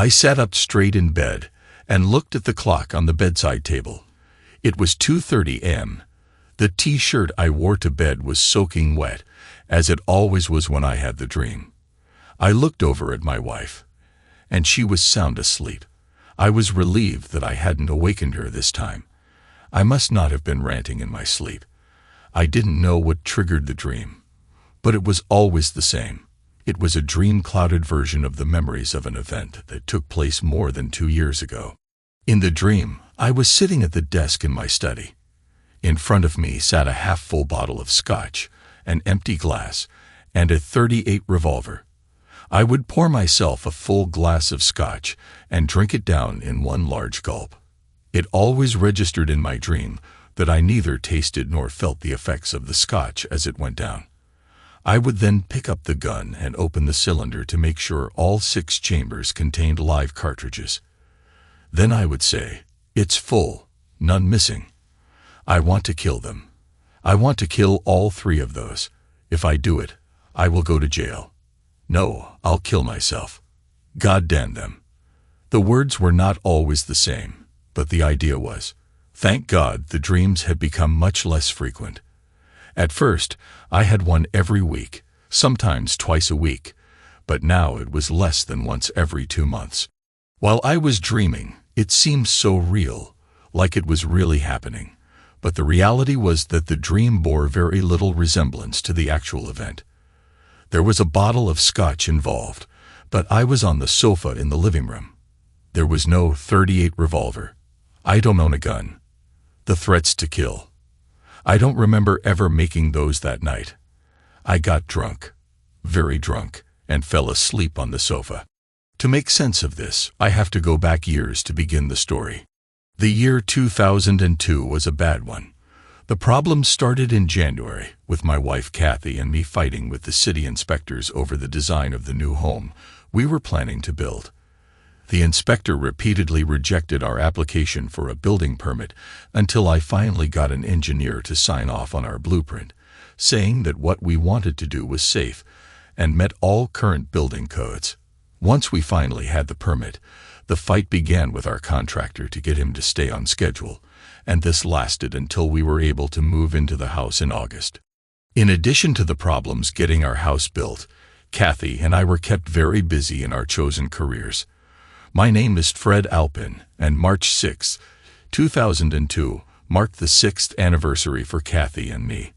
I sat up straight in bed and looked at the clock on the bedside table. It was 2:30 a.m. The t-shirt I wore to bed was soaking wet, as it always was when I had the dream. I looked over at my wife, and she was sound asleep. I was relieved that I hadn't awakened her this time. I must not have been ranting in my sleep. I didn't know what triggered the dream, but it was always the same. It was a dream-clouded version of the memories of an event that took place more than 2 years ago. In the dream, I was sitting at the desk in my study. In front of me sat a half-full bottle of scotch, an empty glass, and a .38 revolver. I would pour myself a full glass of scotch and drink it down in one large gulp. It always registered in my dream that I neither tasted nor felt the effects of the scotch as it went down. I would then pick up the gun and open the cylinder to make sure all 6 chambers contained live cartridges. Then I would say, "It's full, none missing. I want to kill them. I want to kill all 3 of those. If I do it, I will go to jail. No, I'll kill myself. God damn them." The words were not always the same, but the idea was. Thank God the dreams had become much less frequent. At first, I had one every week, sometimes twice a week, but now it was less than once every 2 months. While I was dreaming, it seemed so real, like it was really happening, but the reality was that the dream bore very little resemblance to the actual event. There was a bottle of scotch involved, but I was on the sofa in the living room. There was no .38 revolver. I don't own a gun. The threats to kill. I don't remember ever making those that night. I got drunk, very drunk, and fell asleep on the sofa. To make sense of this, I have to go back years to begin the story. The year 2002 was a bad one. The problem started in January, with my wife Kathy and me fighting with the city inspectors over the design of the new home we were planning to build. The inspector repeatedly rejected our application for a building permit until I finally got an engineer to sign off on our blueprint, saying that what we wanted to do was safe and met all current building codes. Once we finally had the permit, the fight began with our contractor to get him to stay on schedule, and this lasted until we were able to move into the house in August. In addition to the problems getting our house built, Kathy and I were kept very busy in our chosen careers. My name is Fred Alpin, and March 6, 2002 marked the 6th anniversary for Kathy and me.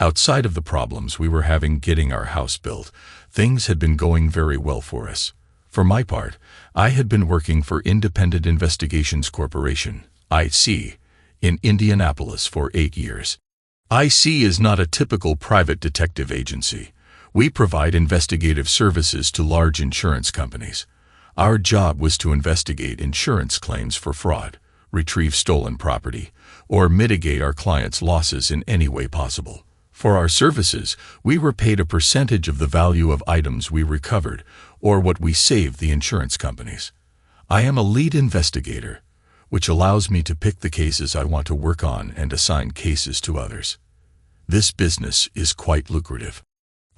Outside of the problems we were having getting our house built, things had been going very well for us. For my part, I had been working for Independent Investigations Corporation, IC, in Indianapolis for 8 years. IC is not a typical private detective agency. We provide investigative services to large insurance companies. Our job was to investigate insurance claims for fraud, retrieve stolen property, or mitigate our clients' losses in any way possible. For our services, we were paid a percentage of the value of items we recovered or what we saved the insurance companies. I am a lead investigator, which allows me to pick the cases I want to work on and assign cases to others. This business is quite lucrative.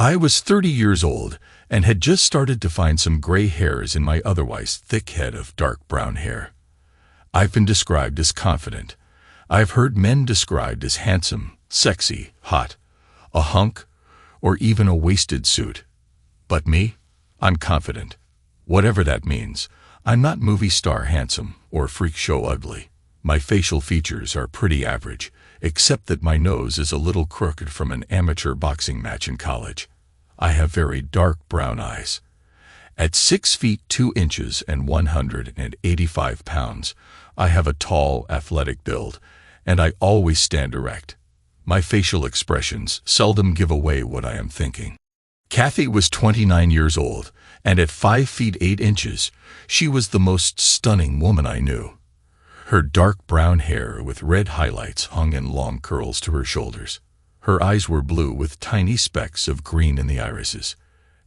I was 30 years old and had just started to find some gray hairs in my otherwise thick head of dark brown hair. I've been described as confident. I've heard men described as handsome, sexy, hot, a hunk, or even a wasted suit. But me? I'm confident. Whatever that means, I'm not movie star handsome or freak show ugly. My facial features are pretty average, except that my nose is a little crooked from an amateur boxing match in college. I have very dark brown eyes. At 6 feet 2 inches and 185 pounds, I have a tall, athletic build, and I always stand erect. My facial expressions seldom give away what I am thinking. Kathy was 29 years old, and at 5 feet 8 inches, she was the most stunning woman I knew. Her dark brown hair with red highlights hung in long curls to her shoulders. Her eyes were blue with tiny specks of green in the irises.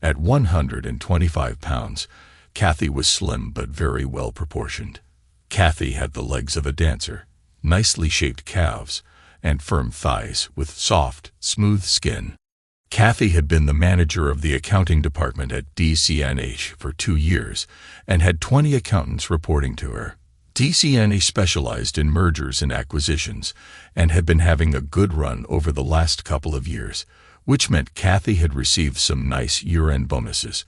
At 125 pounds, Kathy was slim but very well proportioned. Kathy had the legs of a dancer, nicely shaped calves, and firm thighs with soft, smooth skin. Kathy had been the manager of the accounting department at DCNH for 2 years and had 20 accountants reporting to her. DCNH specialized in mergers and acquisitions and had been having a good run over the last couple of years, which meant Kathy had received some nice year-end bonuses.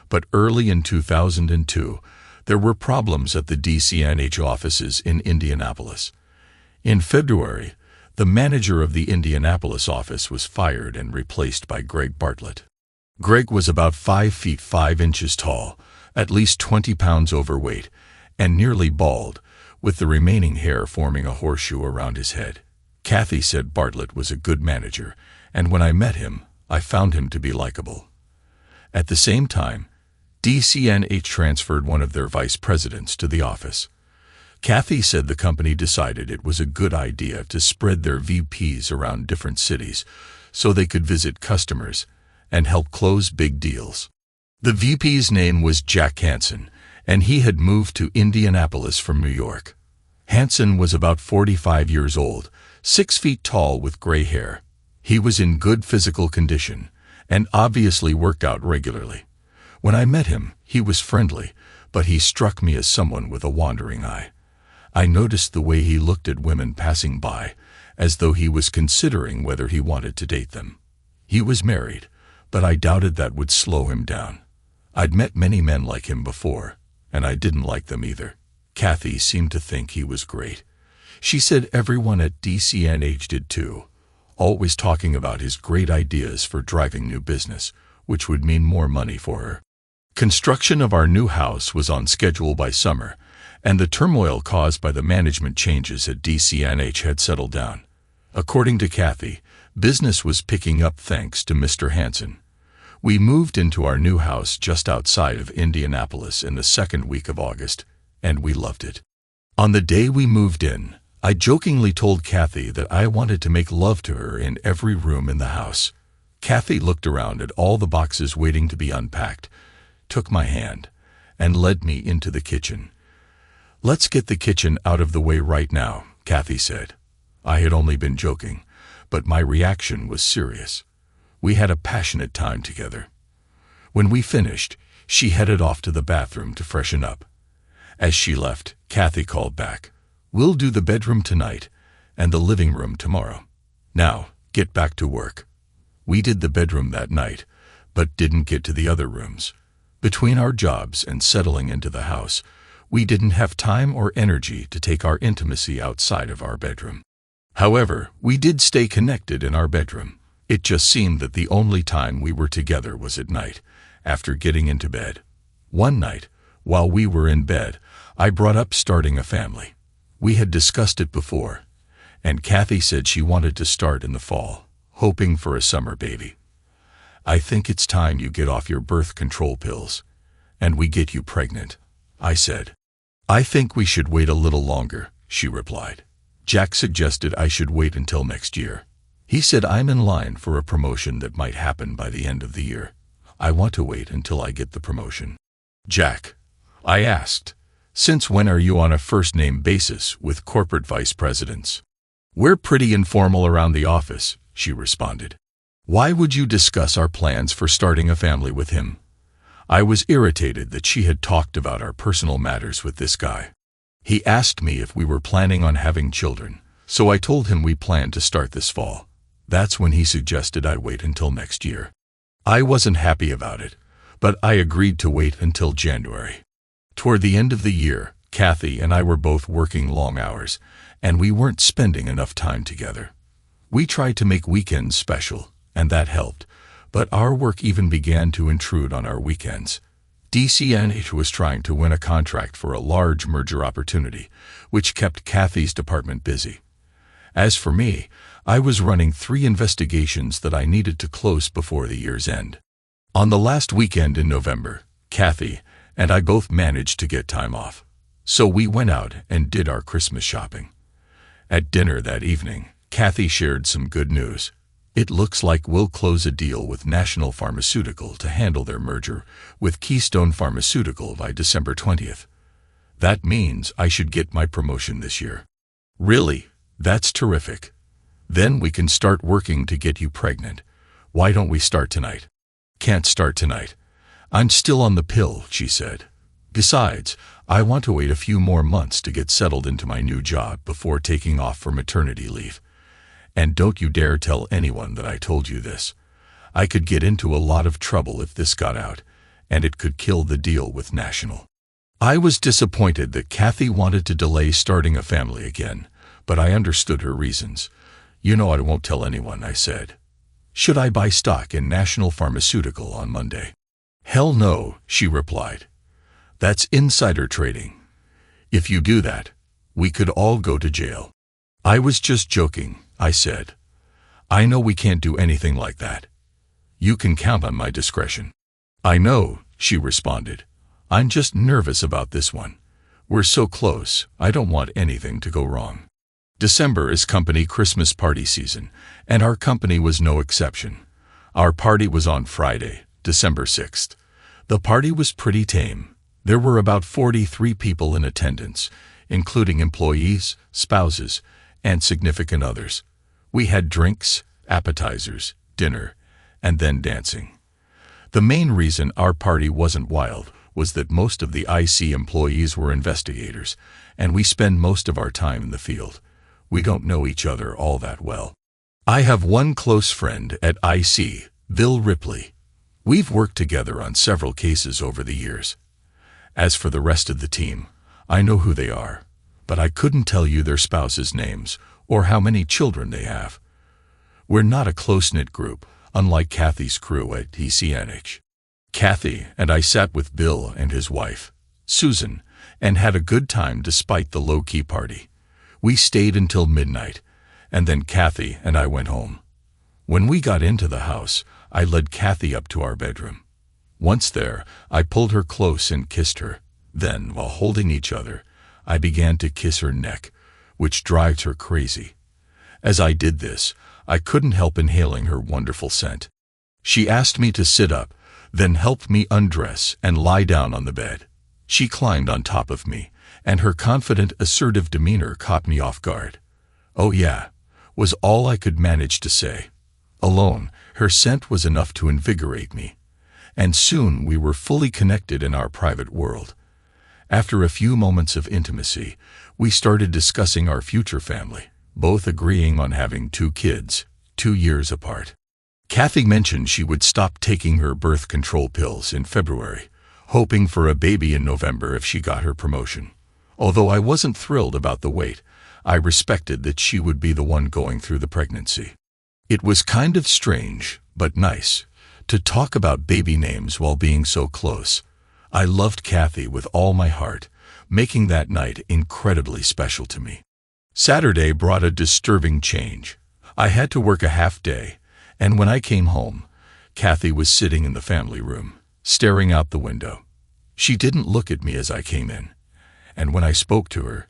But early in 2002, there were problems at the DCNH offices in Indianapolis. In February, the manager of the Indianapolis office was fired and replaced by Greg Bartlett. Greg was about 5 feet 5 inches tall, at least 20 pounds overweight, and nearly bald, with the remaining hair forming a horseshoe around his head. Kathy said Bartlett was a good manager, and when I met him, I found him to be likable. At the same time, DCNH transferred one of their vice presidents to the office. Kathy said the company decided it was a good idea to spread their VPs around different cities so they could visit customers and help close big deals. The VP's name was Jack Hansen, and he had moved to Indianapolis from New York. Hansen was about 45 years old, 6 feet tall with gray hair. He was in good physical condition and obviously worked out regularly. When I met him, he was friendly, but he struck me as someone with a wandering eye. I noticed the way he looked at women passing by, as though he was considering whether he wanted to date them. He was married, but I doubted that would slow him down. I'd met many men like him before, and I didn't like them either. Kathy seemed to think he was great. She said everyone at DCNH did too, always talking about his great ideas for driving new business, which would mean more money for her. Construction of our new house was on schedule by summer, and the turmoil caused by the management changes at DCNH had settled down. According to Kathy, business was picking up thanks to Mr. Hansen. We moved into our new house just outside of Indianapolis in the second week of August, and we loved it. On the day we moved in, I jokingly told Kathy that I wanted to make love to her in every room in the house. Kathy looked around at all the boxes waiting to be unpacked, took my hand, and led me into the kitchen. "Let's get the kitchen out of the way right now," Kathy said. I had only been joking, but my reaction was serious. We had a passionate time together. When we finished, she headed off to the bathroom to freshen up. As she left, Kathy called back, "We'll do the bedroom tonight and the living room tomorrow. Now, get back to work." We did the bedroom that night, but didn't get to the other rooms. Between our jobs and settling into the house, we didn't have time or energy to take our intimacy outside of our bedroom. However, we did stay connected in our bedroom. It just seemed that the only time we were together was at night, after getting into bed. One night, while we were in bed, I brought up starting a family. We had discussed it before, and Kathy said she wanted to start in the fall, hoping for a summer baby. "I think it's time you get off your birth control pills, and we get you pregnant," I said. "I think we should wait a little longer," she replied. "Jack suggested I should wait until next year. He said I'm in line for a promotion that might happen by the end of the year. I want to wait until I get the promotion." "Jack," I asked, "since when are you on a first-name basis with corporate vice presidents?" "We're pretty informal around the office," she responded. "Why would you discuss our plans for starting a family with him?" I was irritated that she had talked about our personal matters with this guy. He asked me if we were planning on having children, so I told him we planned to start this fall. That's when he suggested I wait until next year. I wasn't happy about it, but I agreed to wait until January. Toward the end of the year, Kathy and I were both working long hours, and we weren't spending enough time together. We tried to make weekends special, and that helped, but our work even began to intrude on our weekends. DCNH was trying to win a contract for a large merger opportunity, which kept Kathy's department busy. As for me, I was running 3 investigations that I needed to close before the year's end. On the last weekend in November, Kathy and I both managed to get time off, so we went out and did our Christmas shopping. At dinner that evening, Kathy shared some good news. "It looks like we'll close a deal with National Pharmaceutical to handle their merger with Keystone Pharmaceutical by December 20th. That means I should get my promotion this year." "Really? That's terrific. Then we can start working to get you pregnant. Why don't we start tonight? Can't start tonight. I'm still on the pill, she said. Besides, I want to wait a few more months to get settled into my new job before taking off for maternity leave. And don't you dare tell anyone that I told you this. I could get into a lot of trouble if this got out, and it could kill the deal with National. I was disappointed that Kathy wanted to delay starting a family again, but I understood her reasons. You know I won't tell anyone, I said. Should I buy stock in National Pharmaceutical on Monday? Hell no, she replied. That's insider trading. If you do that, we could all go to jail. I was just joking, I said. I know we can't do anything like that. You can count on my discretion. I know, she responded. I'm just nervous about this one. We're so close, I don't want anything to go wrong. December is company Christmas party season, and our company was no exception. Our party was on Friday, December 6th. The party was pretty tame. There were about 43 people in attendance, including employees, spouses, and significant others. We had drinks, appetizers, dinner, and then dancing. The main reason our party wasn't wild was that most of the IC employees were investigators, and we spend most of our time in the field. We don't know each other all that well. I have one close friend at IC, Bill Ripley. We've worked together on several cases over the years. As for the rest of the team, I know who they are, but I couldn't tell you their spouses' names or how many children they have. We're not a close-knit group, unlike Kathy's crew at ECNH. Kathy and I sat with Bill and his wife, Susan, and had a good time despite the low-key party. We stayed until midnight, and then Kathy and I went home. When we got into the house, I led Kathy up to our bedroom. Once there, I pulled her close and kissed her. Then, while holding each other, I began to kiss her neck, which drives her crazy. As I did this, I couldn't help inhaling her wonderful scent. She asked me to sit up, then helped me undress and lie down on the bed. She climbed on top of me, and her confident, assertive demeanor caught me off guard. "Oh yeah," was all I could manage to say. Alone, her scent was enough to invigorate me, and soon we were fully connected in our private world. After a few moments of intimacy, we started discussing our future family, both agreeing on having 2 kids, 2 years apart. Kathy mentioned she would stop taking her birth control pills in February, hoping for a baby in November if she got her promotion. Although I wasn't thrilled about the wait, I respected that she would be the one going through the pregnancy. It was kind of strange, but nice, to talk about baby names while being so close. I loved Kathy with all my heart, making that night incredibly special to me. Saturday brought a disturbing change. I had to work a half day, and when I came home, Kathy was sitting in the family room, staring out the window. She didn't look at me as I came in, and when I spoke to her,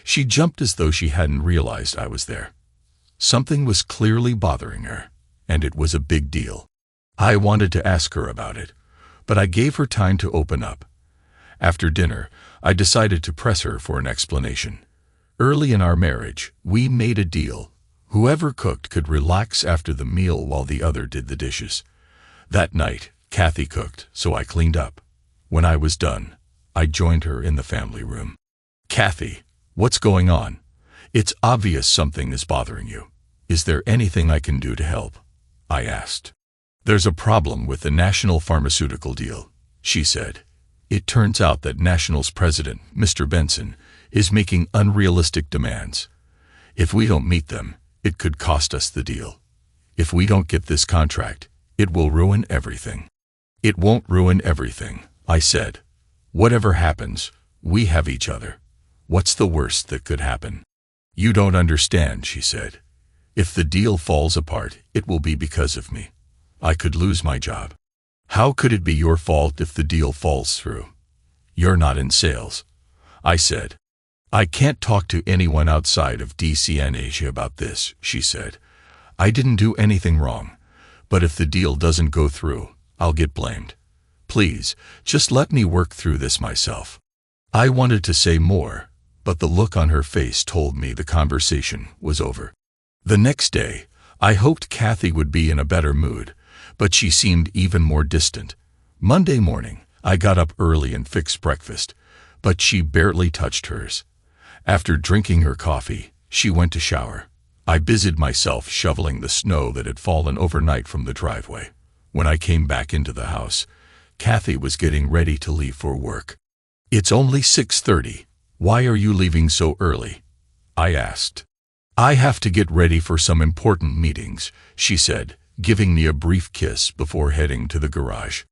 she jumped as though she hadn't realized I was there. Something was clearly bothering her, and it was a big deal. I wanted to ask her about it, but I gave her time to open up. After dinner, I decided to press her for an explanation. Early in our marriage, we made a deal. Whoever cooked could relax after the meal while the other did the dishes. That night, Kathy cooked, so I cleaned up. When I was done, I joined her in the family room. "Kathy, what's going on? It's obvious something is bothering you. Is there anything I can do to help?" I asked. "There's a problem with the National Pharmaceutical deal," she said. "It turns out that National's president, Mr. Benson, is making unrealistic demands. If we don't meet them, it could cost us the deal. If we don't get this contract, it will ruin everything." "It won't ruin everything," I said. "Whatever happens, we have each other. What's the worst that could happen?" "You don't understand," she said. "If the deal falls apart, it will be because of me. I could lose my job." "How could it be your fault if the deal falls through? You're not in sales," I said. "I can't talk to anyone outside of DCN Asia about this," she said. "I didn't do anything wrong, but if the deal doesn't go through, I'll get blamed. Please, just let me work through this myself." I wanted to say more, but the look on her face told me the conversation was over. The next day, I hoped Kathy would be in a better mood, but she seemed even more distant. Monday morning, I got up early and fixed breakfast, but she barely touched hers. After drinking her coffee, she went to shower. I busied myself shoveling the snow that had fallen overnight from the driveway. When I came back into the house, Kathy was getting ready to leave for work. "It's only 6:30. Why are you leaving so early?" I asked. "I have to get ready for some important meetings," she said, giving me a brief kiss before heading to the garage.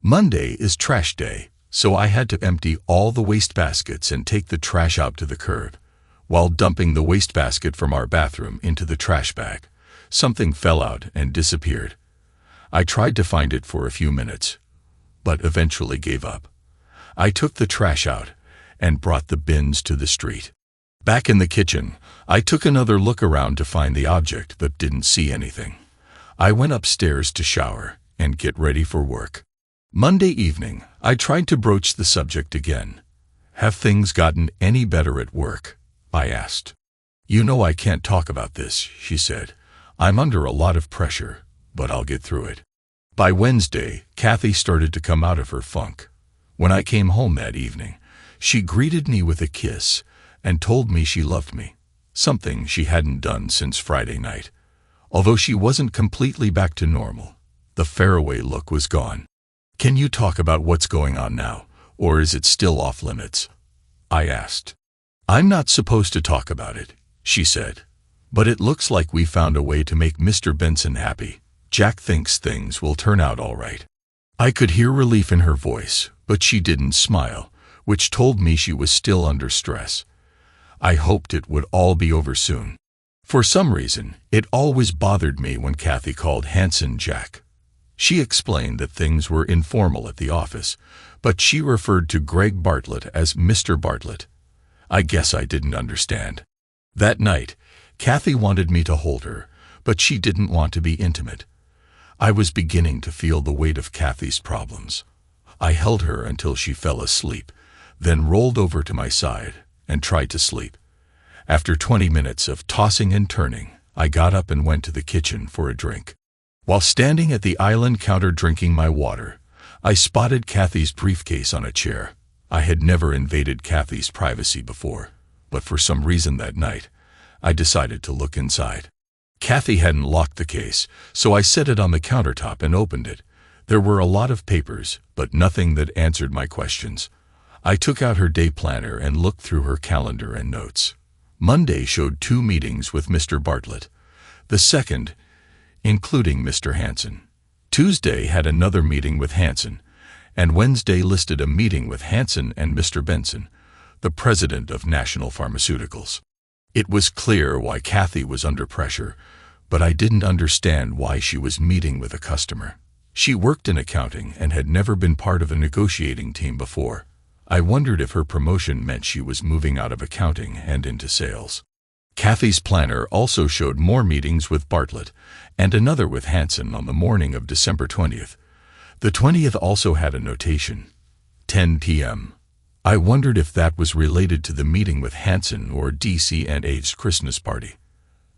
Monday is trash day, so I had to empty all the wastebaskets and take the trash out to the curb. While dumping the wastebasket from our bathroom into the trash bag, something fell out and disappeared. I tried to find it for a few minutes, but eventually gave up. I took the trash out and brought the bins to the street. Back in the kitchen, I took another look around to find the object but didn't see anything. I went upstairs to shower and get ready for work. Monday evening, I tried to broach the subject again. "Have things gotten any better at work?" I asked. "You know I can't talk about this," she said. "I'm under a lot of pressure, but I'll get through it." By Wednesday, Kathy started to come out of her funk. When I came home that evening, she greeted me with a kiss and told me she loved me, something she hadn't done since Friday night. Although she wasn't completely back to normal, the faraway look was gone. "Can you talk about what's going on now, or is it still off limits?" I asked. "I'm not supposed to talk about it," she said, "but it looks like we found a way to make Mr. Benson happy. Jack thinks things will turn out all right." I could hear relief in her voice, but she didn't smile, which told me she was still under stress. I hoped it would all be over soon. For some reason, it always bothered me when Kathy called Hanson Jack. She explained that things were informal at the office, but she referred to Greg Bartlett as Mr. Bartlett. I guess I didn't understand. That night, Kathy wanted me to hold her, but she didn't want to be intimate. I was beginning to feel the weight of Kathy's problems. I held her until she fell asleep, then rolled over to my side and tried to sleep. After 20 minutes of tossing and turning, I got up and went to the kitchen for a drink. While standing at the island counter drinking my water, I spotted Kathy's briefcase on a chair. I had never invaded Kathy's privacy before, but for some reason that night, I decided to look inside. Kathy hadn't locked the case, so I set it on the countertop and opened it. There were a lot of papers, but nothing that answered my questions. I took out her day planner and looked through her calendar and notes. Monday showed 2 meetings with Mr. Bartlett. The second, including Mr. Hanson. Tuesday had another meeting with Hanson, and Wednesday listed a meeting with Hanson and Mr. Benson, the president of National Pharmaceuticals. It was clear why Kathy was under pressure, but I didn't understand why she was meeting with a customer. She worked in accounting and had never been part of a negotiating team before. I wondered if her promotion meant she was moving out of accounting and into sales. Kathy's planner also showed more meetings with Bartlett and another with Hanson on the morning of December 20th. The 20th also had a notation, 10 p.m. I wondered if that was related to the meeting with Hanson or DC&H's Christmas party.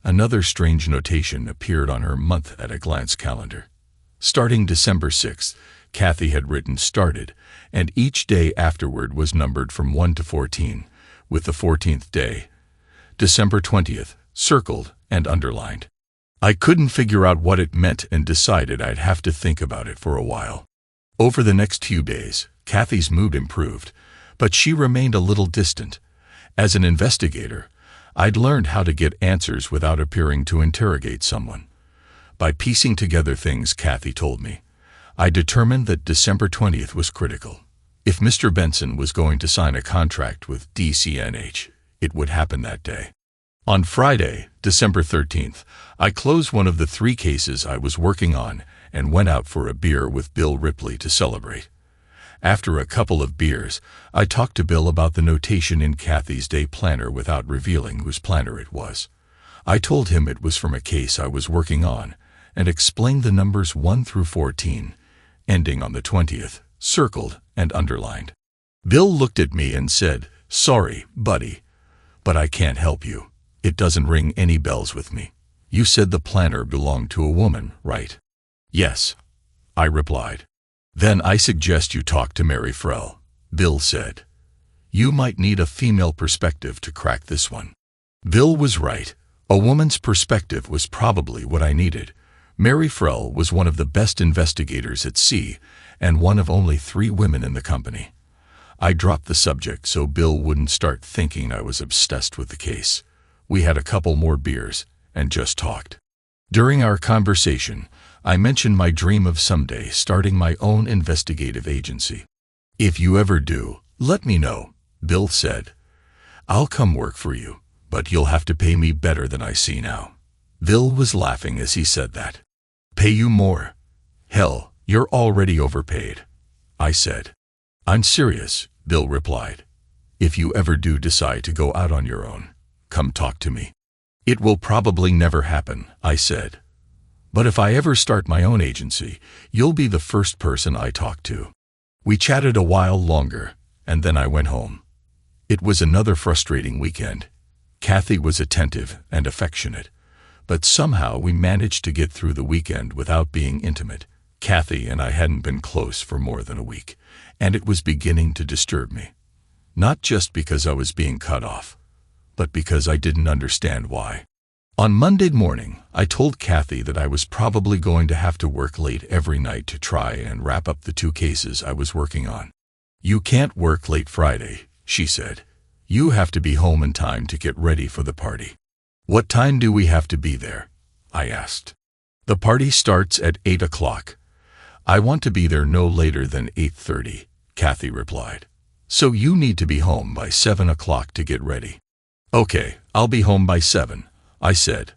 Another strange notation appeared on her month-at-a-glance calendar. Starting December 6th, Kathy had written started, and each day afterward was numbered from 1 to 14, with the 14th day, December 20th, circled and underlined. I couldn't figure out what it meant and decided I'd have to think about it for a while. Over the next few days, Kathy's mood improved, but she remained a little distant. As an investigator, I'd learned how to get answers without appearing to interrogate someone. By piecing together things Kathy told me, I determined that December 20th was critical. If Mr. Benson was going to sign a contract with DC&H, it would happen that day. On Friday, December 13th, I closed one of the 3 cases I was working on and went out for a beer with Bill Ripley to celebrate. After a couple of beers, I talked to Bill about the notation in Kathy's day planner without revealing whose planner it was. I told him it was from a case I was working on and explained the numbers 1 through 14, ending on the 20th, circled and underlined. Bill looked at me and said, "Sorry, buddy, but I can't help you. It doesn't ring any bells with me. You said the planner belonged to a woman, right?" "Yes," I replied. Then I suggest you talk to Mary Frell, Bill said. You might need a female perspective to crack this one. Bill was right. A woman's perspective was probably what I needed. Mary Frell was one of the best investigators at sea, and one of only 3 women in the company. I dropped the subject so Bill wouldn't start thinking I was obsessed with the case. We had a couple more beers and just talked. During our conversation, I mentioned my dream of someday starting my own investigative agency. If you ever do, let me know, Bill said. I'll come work for you, but you'll have to pay me better than I see now. Bill was laughing as he said that. Pay you more? Hell, you're already overpaid, I said. I'm serious, Bill replied. If you ever do decide to go out on your own, come talk to me. It will probably never happen, I said. But if I ever start my own agency, you'll be the first person I talk to. We chatted a while longer, and then I went home. It was another frustrating weekend. Kathy was attentive and affectionate, but somehow we managed to get through the weekend without being intimate. Kathy and I hadn't been close for more than a week, and it was beginning to disturb me. Not just because I was being cut off, but because I didn't understand why. On Monday morning, I told Kathy that I was probably going to have to work late every night to try and wrap up the 2 cases I was working on. You can't work late Friday, she said. You have to be home in time to get ready for the party. What time do we have to be there? I asked. The party starts at 8 o'clock. I want to be there no later than 8:30, Kathy replied. So you need to be home by 7 o'clock to get ready. Okay, I'll be home by 7, I said.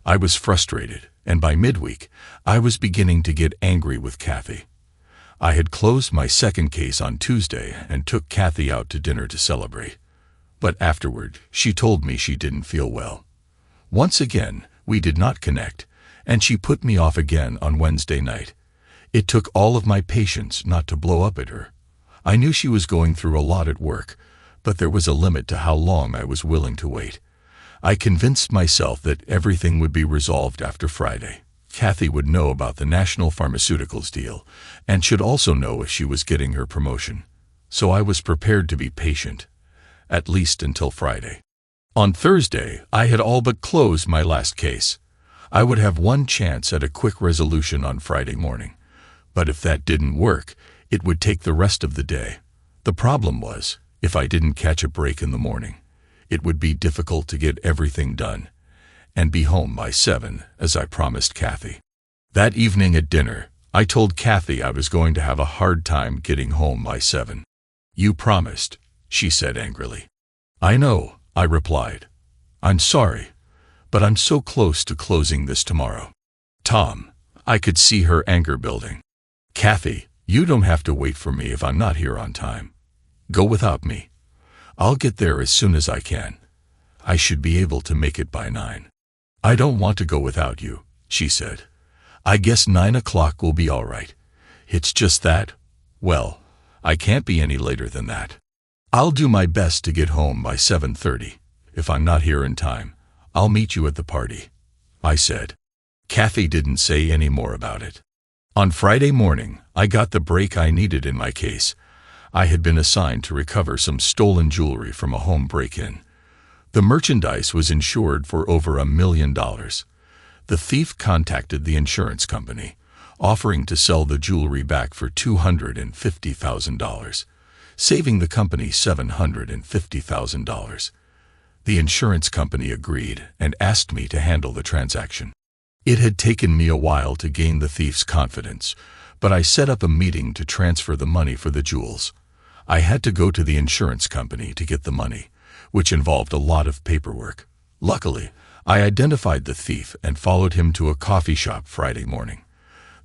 I was frustrated, and by midweek, I was beginning to get angry with Kathy. I had closed my second case on Tuesday and took Kathy out to dinner to celebrate. But afterward, she told me she didn't feel well. Once again, we did not connect, and she put me off again on Wednesday night. It took all of my patience not to blow up at her. I knew she was going through a lot at work, but there was a limit to how long I was willing to wait. I convinced myself that everything would be resolved after Friday. Kathy would know about the National Pharmaceuticals deal, and should also know if she was getting her promotion. So I was prepared to be patient, at least until Friday. On Thursday, I had all but closed my last case. I would have one chance at a quick resolution on Friday morning. But if that didn't work, it would take the rest of the day. The problem was, if I didn't catch a break in the morning, it would be difficult to get everything done and be home by 7, as I promised Kathy. That evening at dinner, I told Kathy I was going to have a hard time getting home by 7. You promised, she said angrily. I know, I replied. I'm sorry, but I'm so close to closing this tomorrow. Tom, I could see her anger building. Kathy, you don't have to wait for me if I'm not here on time. Go without me. I'll get there as soon as I can. I should be able to make it by 9. I don't want to go without you, she said. I guess 9 o'clock will be all right. It's just that, well, I can't be any later than that. I'll do my best to get home by 7:30. If I'm not here in time, I'll meet you at the party, I said. Kathy didn't say any more about it. On Friday morning, I got the break I needed in my case. I had been assigned to recover some stolen jewelry from a home break-in. The merchandise was insured for over $1 million. The thief contacted the insurance company, offering to sell the jewelry back for $250,000, saving the company $750,000. The insurance company agreed and asked me to handle the transaction. It had taken me a while to gain the thief's confidence, but I set up a meeting to transfer the money for the jewels. I had to go to the insurance company to get the money, which involved a lot of paperwork. Luckily, I identified the thief and followed him to a coffee shop Friday morning.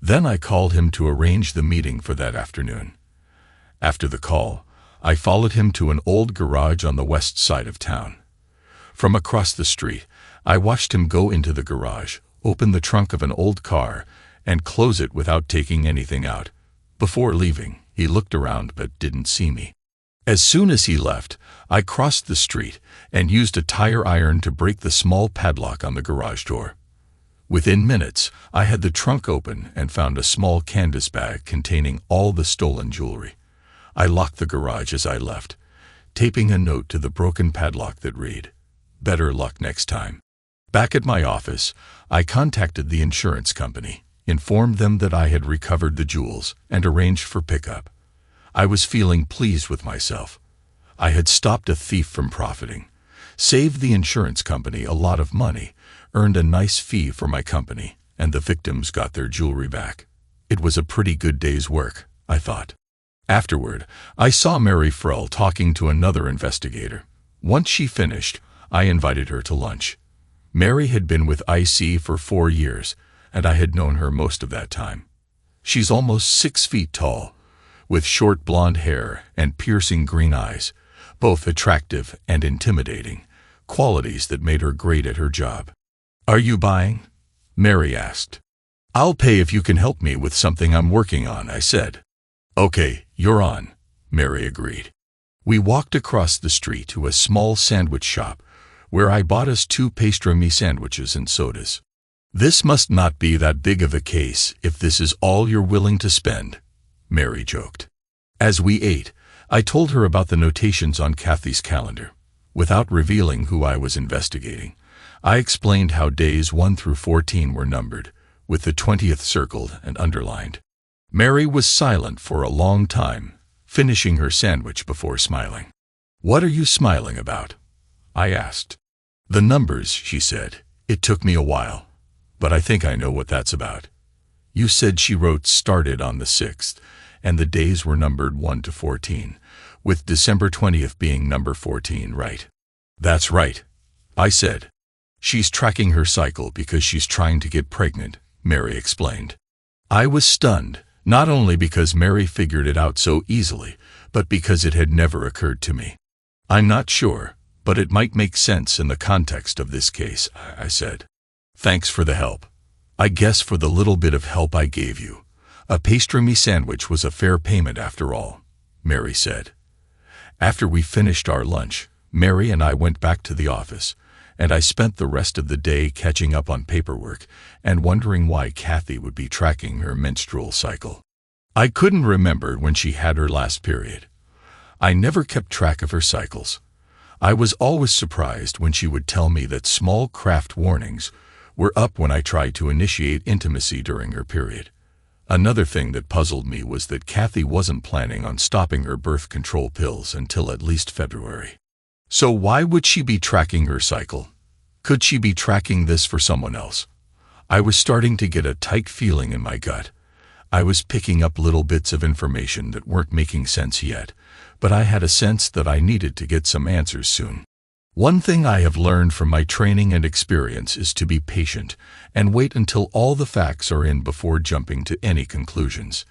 Then I called him to arrange the meeting for that afternoon. After the call, I followed him to an old garage on the west side of town. From across the street, I watched him go into the garage, open the trunk of an old car, and close it without taking anything out. Before leaving, he looked around but didn't see me. As soon as he left, I crossed the street and used a tire iron to break the small padlock on the garage door. Within minutes, I had the trunk open and found a small canvas bag containing all the stolen jewelry. I locked the garage as I left, taping a note to the broken padlock that read, "Better luck next time." Back at my office, I contacted the insurance company, informed them that I had recovered the jewels, and arranged for pickup. I was feeling pleased with myself. I had stopped a thief from profiting, saved the insurance company a lot of money, earned a nice fee for my company, and the victims got their jewelry back. It was a pretty good day's work, I thought. Afterward, I saw Mary Frell talking to another investigator. Once she finished, I invited her to lunch. Mary had been with IC for 4 years, and I had known her most of that time. She's almost 6 feet tall, with short blonde hair and piercing green eyes, both attractive and intimidating, qualities that made her great at her job. "Are you buying?" Mary asked. "I'll pay if you can help me with something I'm working on," I said. "Okay, you're on," Mary agreed. We walked across the street to a small sandwich shop, where I bought us 2 pastrami sandwiches and sodas. "This must not be that big of a case if this is all you're willing to spend," Mary joked. As we ate, I told her about the notations on Kathy's calendar. Without revealing who I was investigating, I explained how days 1 through 14 were numbered, with the 20th circled and underlined. Mary was silent for a long time, finishing her sandwich before smiling. "What are you smiling about?" I asked. "The numbers," she said. "It took me a while, but I think I know what that's about. You said," she wrote, "started on the 6th, and the days were numbered 1 to 14, with December 20th being number 14, right?" "That's right," I said. "She's tracking her cycle because she's trying to get pregnant," Mary explained. I was stunned, not only because Mary figured it out so easily, but because it had never occurred to me. "I'm not sure, but it might make sense in the context of this case," I said. "Thanks for the help. I guess for the little bit of help I gave you, a pastrami sandwich was a fair payment after all," Mary said. After we finished our lunch, Mary and I went back to the office, and I spent the rest of the day catching up on paperwork and wondering why Kathy would be tracking her menstrual cycle. I couldn't remember when she had her last period. I never kept track of her cycles. I was always surprised when she would tell me that small craft warnings were up when I tried to initiate intimacy during her period. Another thing that puzzled me was that Kathy wasn't planning on stopping her birth control pills until at least February. So why would she be tracking her cycle? Could she be tracking this for someone else? I was starting to get a tight feeling in my gut. I was picking up little bits of information that weren't making sense yet, but I had a sense that I needed to get some answers soon. One thing I have learned from my training and experience is to be patient and wait until all the facts are in before jumping to any conclusions.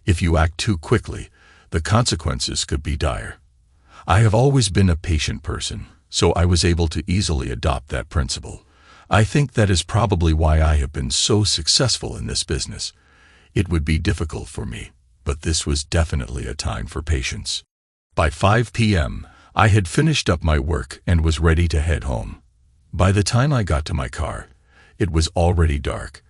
If you act too quickly, the consequences could be dire. I have always been a patient person, so I was able to easily adopt that principle. I think that is probably why I have been so successful in this business. It would be difficult for me, but this was definitely a time for patience. By 5 p.m., I had finished up my work and was ready to head home. By the time I got to my car, it was already dark,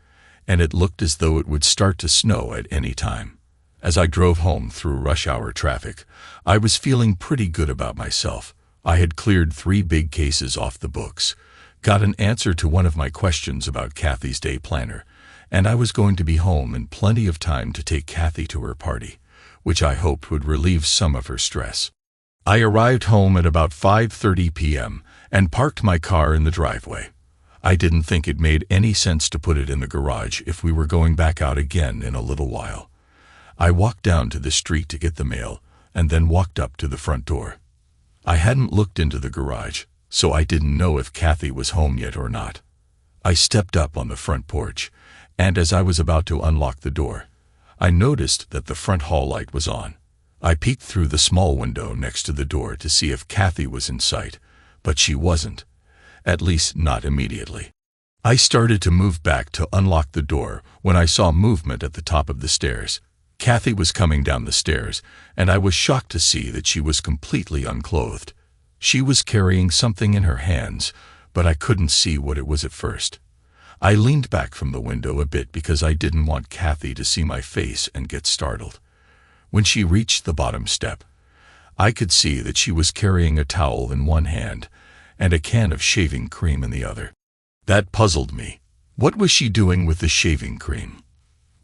and it looked as though it would start to snow at any time. As I drove home through rush hour traffic, I was feeling pretty good about myself. I had cleared 3 big cases off the books, got an answer to one of my questions about Kathy's day planner, and I was going to be home in plenty of time to take Kathy to her party, which I hoped would relieve some of her stress. I arrived home at about 5:30 p.m. and parked my car in the driveway. I didn't think it made any sense to put it in the garage if we were going back out again in a little while. I walked down to the street to get the mail and then walked up to the front door. I hadn't looked into the garage, so I didn't know if Kathy was home yet or not. I stepped up on the front porch, and as I was about to unlock the door, I noticed that the front hall light was on. I peeked through the small window next to the door to see if Kathy was in sight, but she wasn't, at least not immediately. I started to move back to unlock the door when I saw movement at the top of the stairs. Kathy was coming down the stairs, and I was shocked to see that she was completely unclothed. She was carrying something in her hands, but I couldn't see what it was at first. I leaned back from the window a bit because I didn't want Kathy to see my face and get startled. When she reached the bottom step, I could see that she was carrying a towel in one hand and a can of shaving cream in the other. That puzzled me. What was she doing with the shaving cream?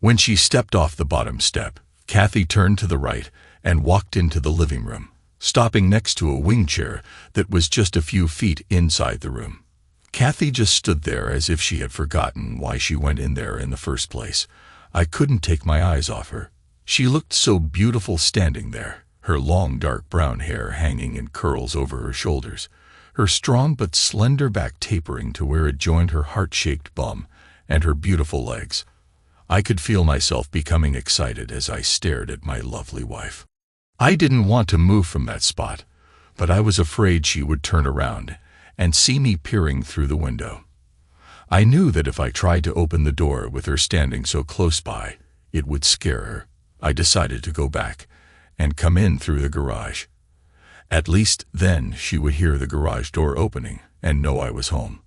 When she stepped off the bottom step, Kathy turned to the right and walked into the living room, stopping next to a wing chair that was just a few feet inside the room. Kathy just stood there as if she had forgotten why she went in there in the first place. I couldn't take my eyes off her. She looked so beautiful standing there, her long dark brown hair hanging in curls over her shoulders, her strong but slender back tapering to where it joined her heart-shaped bum, and her beautiful legs. I could feel myself becoming excited as I stared at my lovely wife. I didn't want to move from that spot, but I was afraid she would turn around and see me peering through the window. I knew that if I tried to open the door with her standing so close by, it would scare her. I decided to go back and come in through the garage. At least then she would hear the garage door opening and know I was home.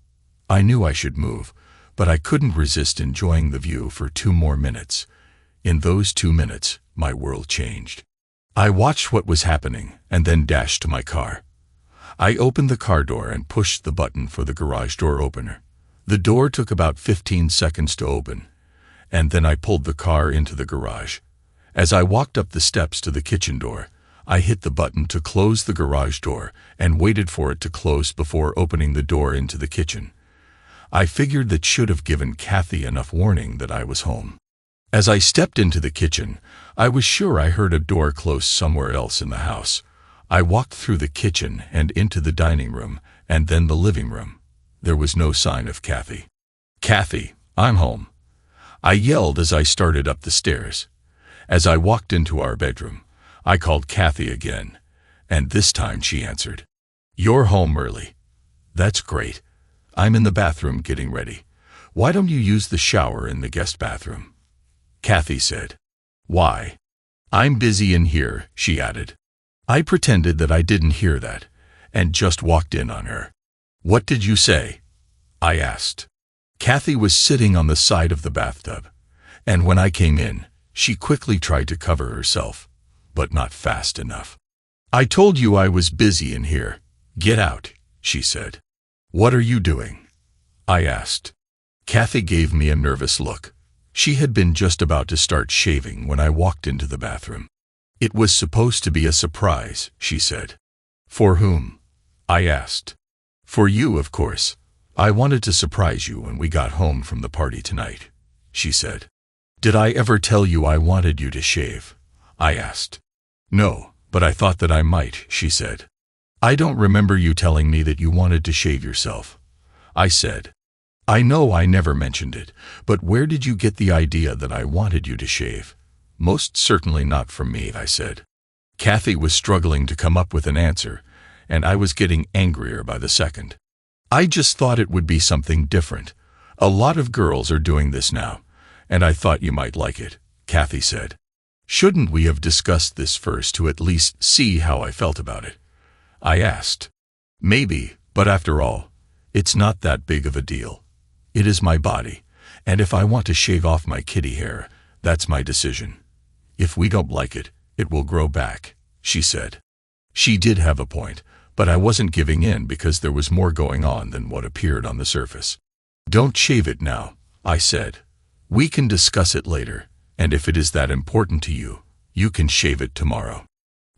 I knew I should move, but I couldn't resist enjoying the view for 2 more minutes. In those 2 minutes, my world changed. I watched what was happening and then dashed to my car. I opened the car door and pushed the button for the garage door opener. The door took about 15 seconds to open, and then I pulled the car into the garage. As I walked up the steps to the kitchen door, I hit the button to close the garage door and waited for it to close before opening the door into the kitchen. I figured that should have given Kathy enough warning that I was home. As I stepped into the kitchen, I was sure I heard a door close somewhere else in the house. I walked through the kitchen and into the dining room and then the living room. There was no sign of Kathy. "Kathy, I'm home," I yelled as I started up the stairs. As I walked into our bedroom, I called Kathy again, and this time she answered. "You're home early. That's great. I'm in the bathroom getting ready. Why don't you use the shower in the guest bathroom?" Kathy said. "Why?" "I'm busy in here," she added. I pretended that I didn't hear that, and just walked in on her. "What did you say?" I asked. Kathy was sitting on the side of the bathtub, and when I came in, she quickly tried to cover herself, but not fast enough. "I told you I was busy in here. Get out," she said. "What are you doing?" I asked. Kathy gave me a nervous look. She had been just about to start shaving when I walked into the bathroom. "It was supposed to be a surprise," she said. "For whom?" I asked. "For you, of course. I wanted to surprise you when we got home from the party tonight," she said. "Did I ever tell you I wanted you to shave?" I asked. "No, but I thought that I might," she said. "I don't remember you telling me that you wanted to shave yourself," I said. "I know I never mentioned it, but where did you get the idea that I wanted you to shave?" "Most certainly not from me," I said. Kathy was struggling to come up with an answer, and I was getting angrier by the second. "I just thought it would be something different. A lot of girls are doing this now, and I thought you might like it," Kathy said. "Shouldn't we have discussed this first to at least see how I felt about it?" I asked. "Maybe, but after all, it's not that big of a deal. It is my body, and if I want to shave off my kitty hair, that's my decision. If we don't like it, it will grow back," she said. She did have a point, but I wasn't giving in because there was more going on than what appeared on the surface. "Don't shave it now," I said. "We can discuss it later, and if it is that important to you, you can shave it tomorrow."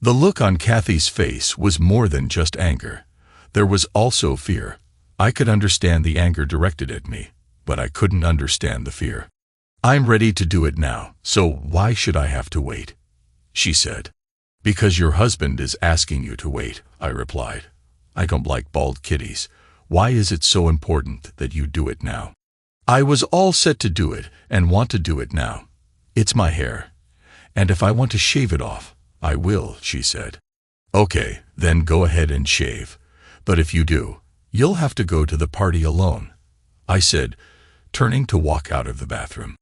The look on Kathy's face was more than just anger. There was also fear. I could understand the anger directed at me, but I couldn't understand the fear. "I'm ready to do it now, so why should I have to wait?" she said. "Because your husband is asking you to wait," I replied. "I don't like bald kitties. Why is it so important that you do it now?" I was all set to do it and want to do it now. "It's my hair, and if I want to shave it off, I will," she said. "Okay, then go ahead and shave. But if you do, you'll have to go to the party alone," I said, turning to walk out of the bathroom.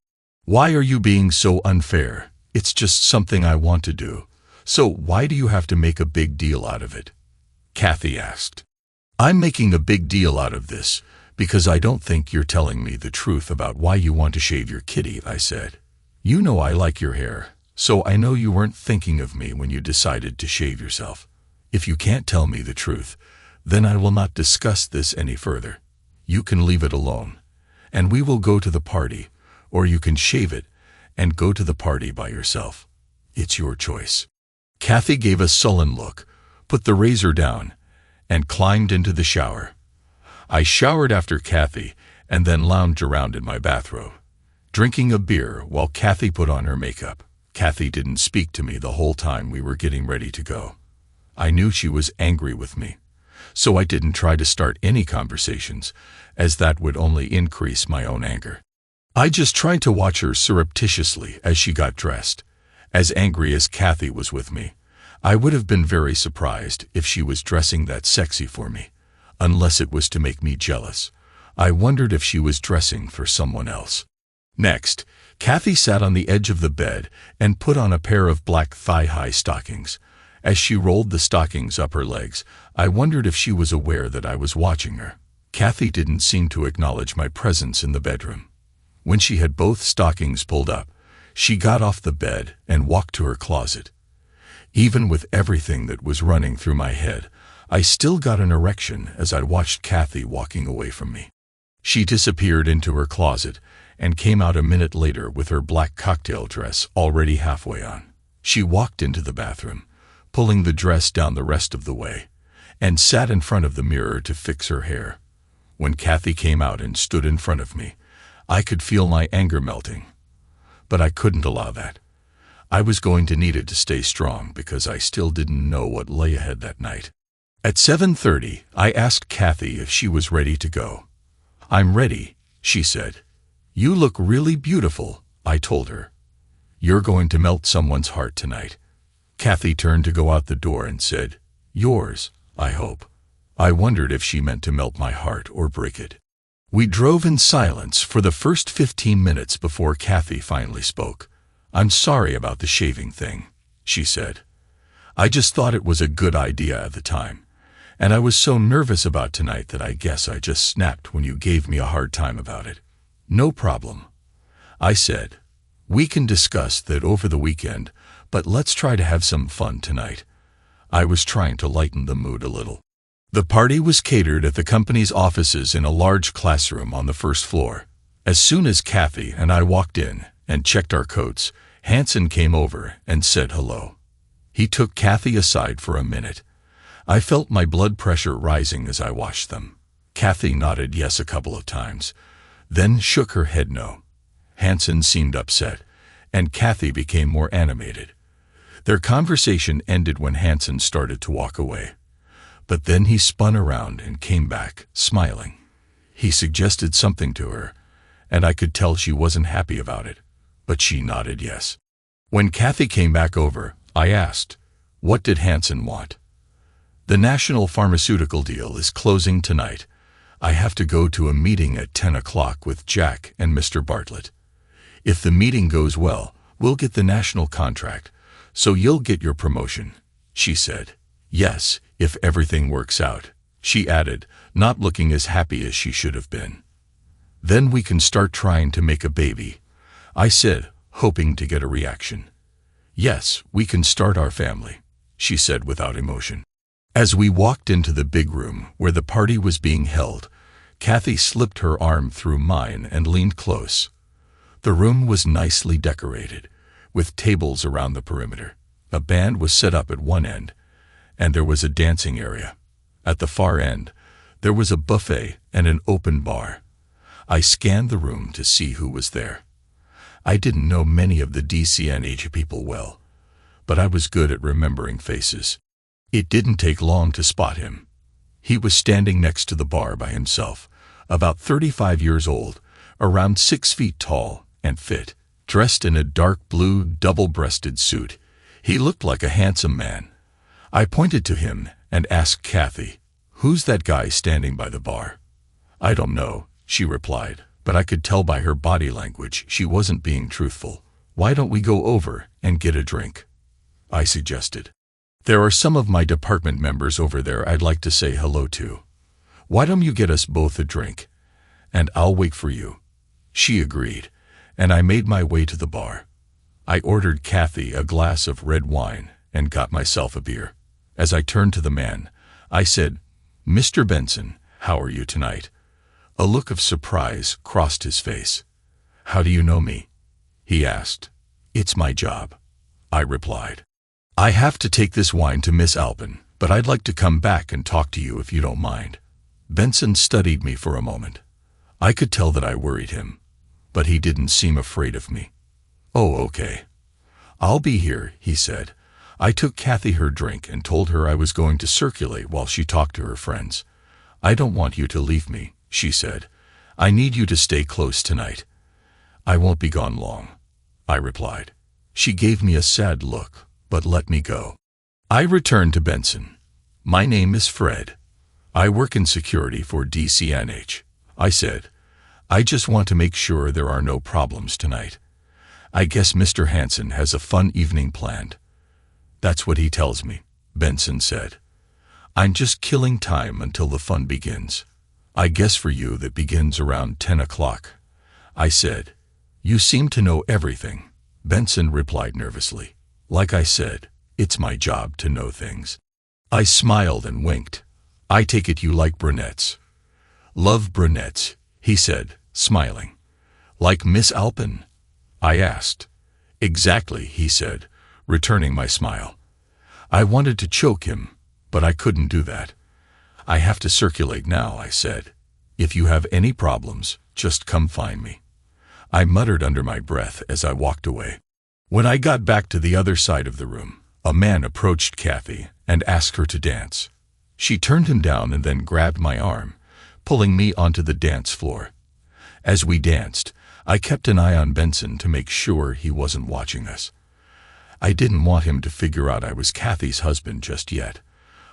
"Why are you being so unfair? It's just something I want to do. So why do you have to make a big deal out of it?" Kathy asked. "I'm making a big deal out of this Because I don't think you're telling me the truth about why you want to shave your kitty, I said. You know I like your hair, so I know you weren't thinking of me when you decided to shave yourself. If you can't tell me the truth, then I will not discuss this any further. You can leave it alone, and we will go to the party, or you can shave it and go to the party by yourself. It's your choice. Kathy gave a sullen look, put the razor down, and climbed into the shower. I showered after Kathy and then lounged around in my bathrobe, drinking a beer while Kathy put on her makeup. Kathy didn't speak to me the whole time we were getting ready to go. I knew she was angry with me, so I didn't try to start any conversations, as that would only increase my own anger. I just tried to watch her surreptitiously as she got dressed. As angry as Kathy was with me, I would have been very surprised if she was dressing that sexy for me, unless it was to make me jealous. I wondered if she was dressing for someone else. Next, Kathy sat on the edge of the bed and put on a pair of black thigh-high stockings. As she rolled the stockings up her legs, I wondered if she was aware that I was watching her. Kathy didn't seem to acknowledge my presence in the bedroom. When she had both stockings pulled up, she got off the bed and walked to her closet. Even with everything that was running through my head, I still got an erection as I watched Kathy walking away from me. She disappeared into her closet and came out a minute later with her black cocktail dress already halfway on. She walked into the bathroom, pulling the dress down the rest of the way, and sat in front of the mirror to fix her hair. When Kathy came out and stood in front of me, I could feel my anger melting. But I couldn't allow that. I was going to need it to stay strong because I still didn't know what lay ahead that night. At 7:30, I asked Kathy if she was ready to go. "I'm ready," she said. "You look really beautiful," I told her. "You're going to melt someone's heart tonight." Kathy turned to go out the door and said, "Yours, I hope." I wondered if she meant to melt my heart or break it. We drove in silence for the first 15 minutes before Kathy finally spoke. "I'm sorry about the shaving thing," she said. "I just thought it was a good idea at the time, and I was so nervous about tonight that I guess I just snapped when you gave me a hard time about it." "No problem," I said. "We can discuss that over the weekend, but let's try to have some fun tonight." I was trying to lighten the mood a little. The party was catered at the company's offices in a large classroom on the first floor. As soon as Kathy and I walked in and checked our coats, Hanson came over and said hello. He took Kathy aside for a minute. I felt my blood pressure rising as I watched them. Kathy nodded yes a couple of times, then shook her head no. Hanson seemed upset, and Kathy became more animated. Their conversation ended when Hanson started to walk away. But then he spun around and came back, smiling. He suggested something to her, and I could tell she wasn't happy about it, but she nodded yes. When Kathy came back over, I asked, "What did Hanson want?" "The national pharmaceutical deal is closing tonight. I have to go to a meeting at 10 o'clock with Jack and Mr. Bartlett. If the meeting goes well, we'll get the national contract, so you'll get your promotion," she said. "Yes, if everything works out," she added, not looking as happy as she should have been. "Then we can start trying to make a baby," I said, hoping to get a reaction. "Yes, we can start our family," she said without emotion. As we walked into the big room where the party was being held, Kathy slipped her arm through mine and leaned close. The room was nicely decorated, with tables around the perimeter. A band was set up at one end, and there was a dancing area. At the far end, there was a buffet and an open bar. I scanned the room to see who was there. I didn't know many of the DCNH people well, but I was good at remembering faces. It didn't take long to spot him. He was standing next to the bar by himself, about 35 years old, around 6 feet tall and fit, dressed in a dark blue double-breasted suit. He looked like a handsome man. I pointed to him and asked Kathy, "Who's that guy standing by the bar?" "I don't know," she replied, but I could tell by her body language she wasn't being truthful. "Why don't we go over and get a drink?" I suggested. "There are some of my department members over there I'd like to say hello to. Why don't you get us both a drink, and I'll wait for you." She agreed, and I made my way to the bar. I ordered Kathy a glass of red wine and got myself a beer. As I turned to the man, I said, "Mr. Benson, how are you tonight?" A look of surprise crossed his face. "How do you know me?" he asked. "It's my job," I replied. "I have to take this wine to Miss Alpin, but I'd like to come back and talk to you if you don't mind." Benson studied me for a moment. I could tell that I worried him, but he didn't seem afraid of me. "Oh, okay. I'll be here," he said. I took Kathy her drink and told her I was going to circulate while she talked to her friends. "I don't want you to leave me," she said. "I need you to stay close tonight." "I won't be gone long," I replied. She gave me a sad look, but let me go. I returned to Benson. "My name is Fred. I work in security for DCNH," I said. "I just want to make sure there are no problems tonight. I guess Mr. Hansen has a fun evening planned." "That's what he tells me," Benson said. "I'm just killing time until the fun begins." "I guess for you that begins around 10 o'clock," I said. "You seem to know everything," Benson replied nervously. "Like I said, it's my job to know things." I smiled and winked. "I take it you like brunettes." "Love brunettes," he said, smiling. "Like Miss Alpin?" I asked. "Exactly," he said, returning my smile. I wanted to choke him, but I couldn't do that. "I have to circulate now," I said. "If you have any problems, just come find me." I muttered under my breath as I walked away. When I got back to the other side of the room, a man approached Kathy and asked her to dance. She turned him down and then grabbed my arm, pulling me onto the dance floor. As we danced, I kept an eye on Benson to make sure he wasn't watching us. I didn't want him to figure out I was Kathy's husband just yet.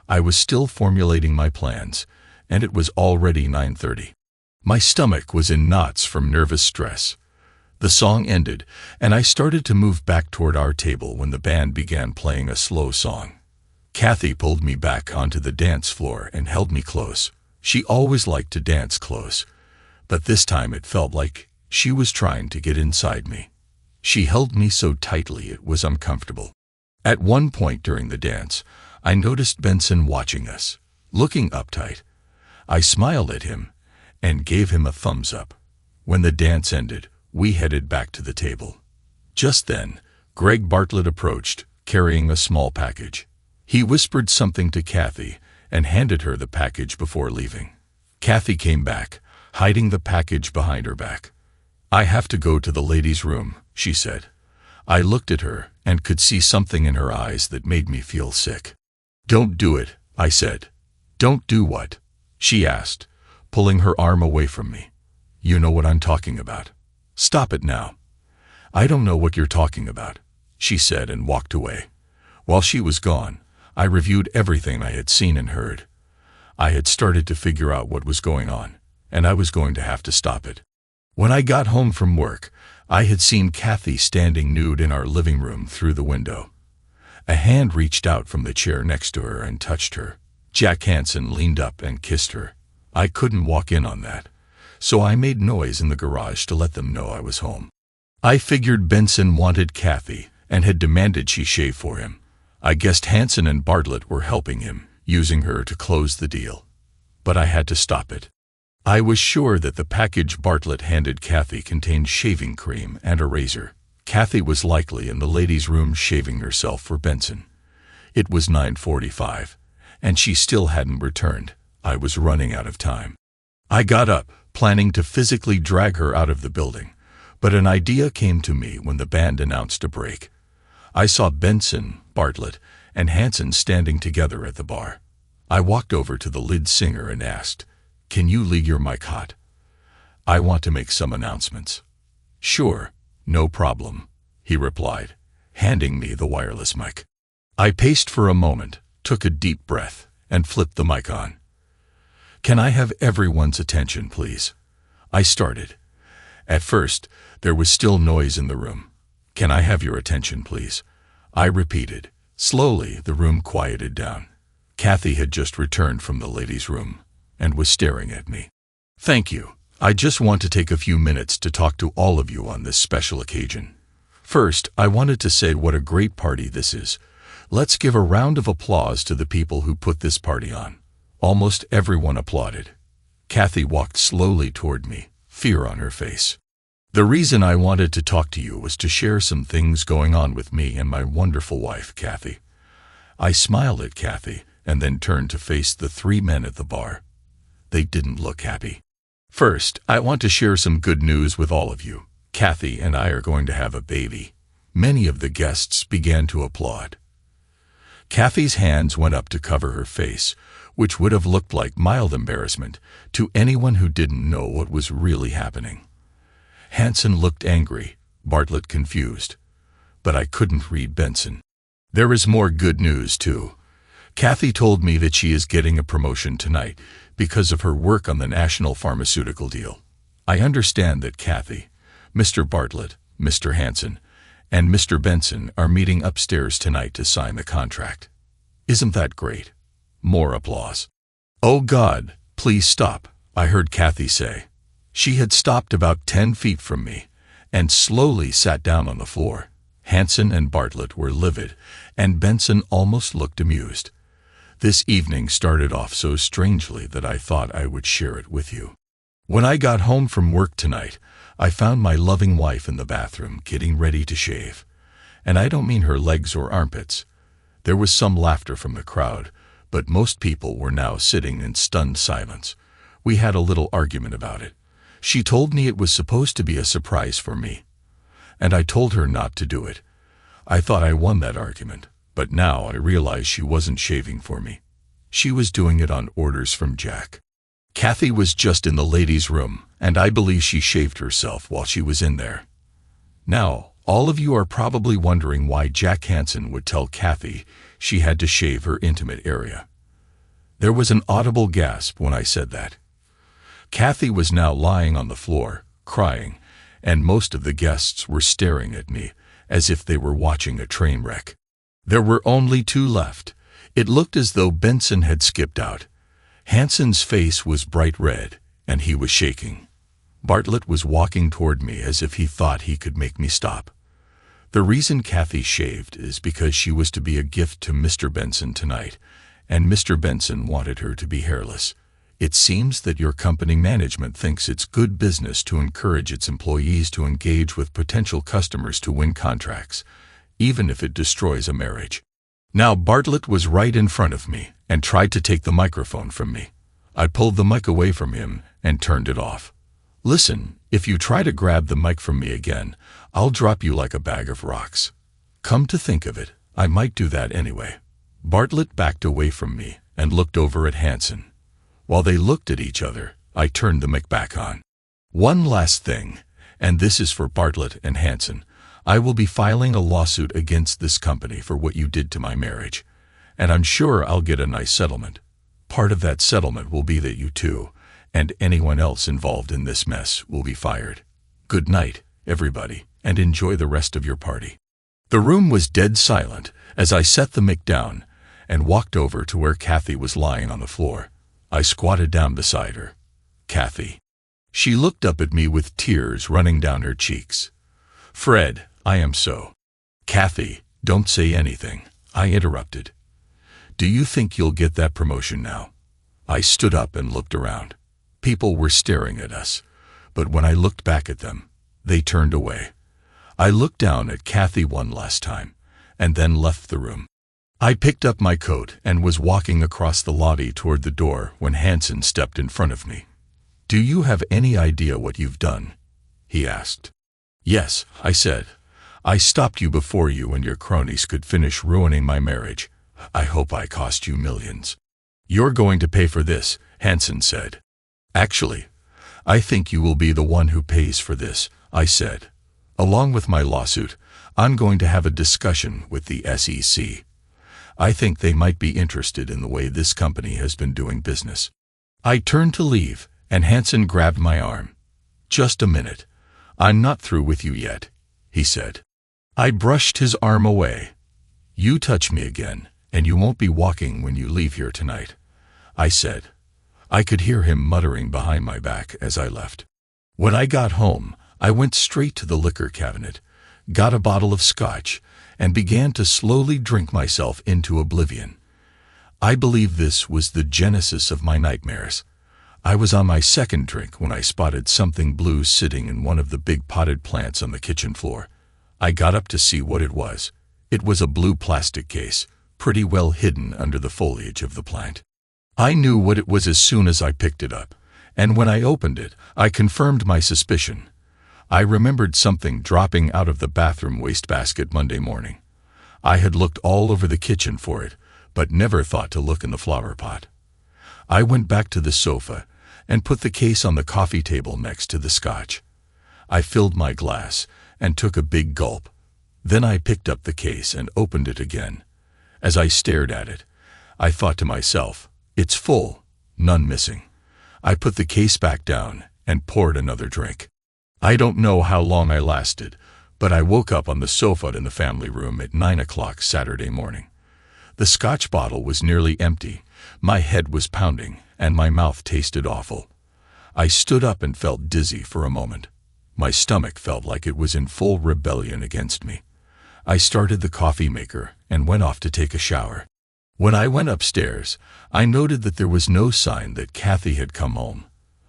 I was still formulating my plans, and it was already 9:30. My stomach was in knots from nervous stress. The song ended, and I started to move back toward our table when the band began playing a slow song. Kathy pulled me back onto the dance floor and held me close. She always liked to dance close, but this time it felt like she was trying to get inside me. She held me so tightly it was uncomfortable. At one point during the dance, I noticed Benson watching us, looking uptight. I smiled at him and gave him a thumbs up. When the dance ended, we headed back to the table. Just then, Greg Bartlett approached, carrying a small package. He whispered something to Kathy and handed her the package before leaving. Kathy came back, hiding the package behind her back. "I have to go to the ladies' room," she said. I looked at her and could see something in her eyes that made me feel sick. "Don't do it," I said. "Don't do what?" she asked, pulling her arm away from me. "You know what I'm talking about. Stop it now." "I don't know what you're talking about," she said and walked away. While she was gone, I reviewed everything I had seen and heard. I had started to figure out what was going on, and I was going to have to stop it. When I got home from work, I had seen Kathy standing nude in our living room through the window. A hand reached out from the chair next to her and touched her. Jack Hansen leaned up and kissed her. I couldn't walk in on that, so I made noise in the garage to let them know I was home. I figured Benson wanted Kathy and had demanded she shave for him. I guessed Hansen and Bartlett were helping him, using her to close the deal. But I had to stop it. I was sure that the package Bartlett handed Kathy contained shaving cream and a razor. Kathy was likely in the ladies' room shaving herself for Benson. It was 9:45, and she still hadn't returned. I was running out of time. I got up, planning to physically drag her out of the building, but an idea came to me when the band announced a break. I saw Benson, Bartlett, and Hansen standing together at the bar. I walked over to the lead singer and asked, "Can you lead your mic hot? I want to make some announcements." "Sure, no problem," he replied, handing me the wireless mic. I paced for a moment, took a deep breath, and flipped the mic on. "Can I have everyone's attention, please?" I started. At first, there was still noise in the room. "Can I have your attention, please?" I repeated. Slowly, the room quieted down. Kathy had just returned from the ladies' room and was staring at me. "Thank you," I just want to take a few minutes to talk to all of you on this special occasion. First, I wanted to say what a great party this is. Let's give a round of applause to the people who put this party on. Almost everyone applauded. Kathy walked slowly toward me, fear on her face. The reason I wanted to talk to you was to share some things going on with me and my wonderful wife, Kathy. I smiled at Kathy and then turned to face the three men at the bar. They didn't look happy. First, I want to share some good news with all of you. Kathy and I are going to have a baby. Many of the guests began to applaud. Kathy's hands went up to cover her face, which would have looked like mild embarrassment to anyone who didn't know what was really happening. Hanson looked angry, Bartlett confused. But I couldn't read Benson. There is more good news, too. Kathy told me that she is getting a promotion tonight because of her work on the national pharmaceutical deal. I understand that Kathy, Mr. Bartlett, Mr. Hanson, and Mr. Benson are meeting upstairs tonight to sign the contract. Isn't that great? More applause. Oh God, please stop, I heard Kathy say. She had stopped about 10 feet from me and slowly sat down on the floor. Hanson and Bartlett were livid, and Benson almost looked amused. This evening started off so strangely that I thought I would share it with you. When I got home from work tonight, I found my loving wife in the bathroom getting ready to shave. And I don't mean her legs or armpits. There was some laughter from the crowd, but most people were now sitting in stunned silence. We had a little argument about it. She told me it was supposed to be a surprise for me, and I told her not to do it. I thought I won that argument, but now I realize she wasn't shaving for me. She was doing it on orders from Jack. Kathy was just in the ladies' room, and I believe she shaved herself while she was in there. Now, all of you are probably wondering why Jack Hanson would tell Kathy she had to shave her intimate area. There was an audible gasp when I said that. Kathy was now lying on the floor, crying, and most of the guests were staring at me as if they were watching a train wreck. There were only two left. It looked as though Benson had skipped out. Hanson's face was bright red, and he was shaking. Bartlett was walking toward me as if he thought he could make me stop. The reason Kathy shaved is because she was to be a gift to Mr. Benson tonight, and Mr. Benson wanted her to be hairless. It seems that your company management thinks it's good business to encourage its employees to engage with potential customers to win contracts, even if it destroys a marriage. Now Bartlett was right in front of me and tried to take the microphone from me. I pulled the mic away from him and turned it off. Listen, if you try to grab the mic from me again, I'll drop you like a bag of rocks. Come to think of it, I might do that anyway. Bartlett backed away from me and looked over at Hanson. While they looked at each other, I turned the mic back on. One last thing, and this is for Bartlett and Hanson. I will be filing a lawsuit against this company for what you did to my marriage, and I'm sure I'll get a nice settlement. Part of that settlement will be that you two, and anyone else involved in this mess, will be fired. Good night, everybody, and enjoy the rest of your party. The room was dead silent as I set the mic down and walked over to where Kathy was lying on the floor. I squatted down beside her. Kathy. She looked up at me with tears running down her cheeks. Fred, I am so. Kathy, don't say anything, I interrupted. Do you think you'll get that promotion now? I stood up and looked around. People were staring at us, but when I looked back at them, they turned away. I looked down at Kathy one last time, and then left the room. I picked up my coat and was walking across the lobby toward the door when Hanson stepped in front of me. Do you have any idea what you've done? He asked. Yes, I said. I stopped you before you and your cronies could finish ruining my marriage. I hope I cost you millions. You're going to pay for this, Hanson said. Actually, I think you will be the one who pays for this, I said. Along with my lawsuit, I'm going to have a discussion with the SEC. I think they might be interested in the way this company has been doing business. I turned to leave, and Hanson grabbed my arm. Just a minute. I'm not through with you yet, he said. I brushed his arm away. You touch me again, and you won't be walking when you leave here tonight, I said. I could hear him muttering behind my back as I left. When I got home, I went straight to the liquor cabinet, got a bottle of scotch, and began to slowly drink myself into oblivion. I believe this was the genesis of my nightmares. I was on my second drink when I spotted something blue sitting in one of the big potted plants on the kitchen floor. I got up to see what it was. It was a blue plastic case, pretty well hidden under the foliage of the plant. I knew what it was as soon as I picked it up, and when I opened it, I confirmed my suspicion. I remembered something dropping out of the bathroom wastebasket Monday morning. I had looked all over the kitchen for it, but never thought to look in the flower pot. I went back to the sofa and put the case on the coffee table next to the scotch. I filled my glass and took a big gulp. Then I picked up the case and opened it again. As I stared at it, I thought to myself, "It's full, none missing." I put the case back down and poured another drink. I don't know how long I lasted, but I woke up on the sofa in the family room at 9 o'clock Saturday morning. The scotch bottle was nearly empty, my head was pounding, and my mouth tasted awful. I stood up and felt dizzy for a moment. My stomach felt like it was in full rebellion against me. I started the coffee maker and went off to take a shower. When I went upstairs, I noted that there was no sign that Kathy had come home.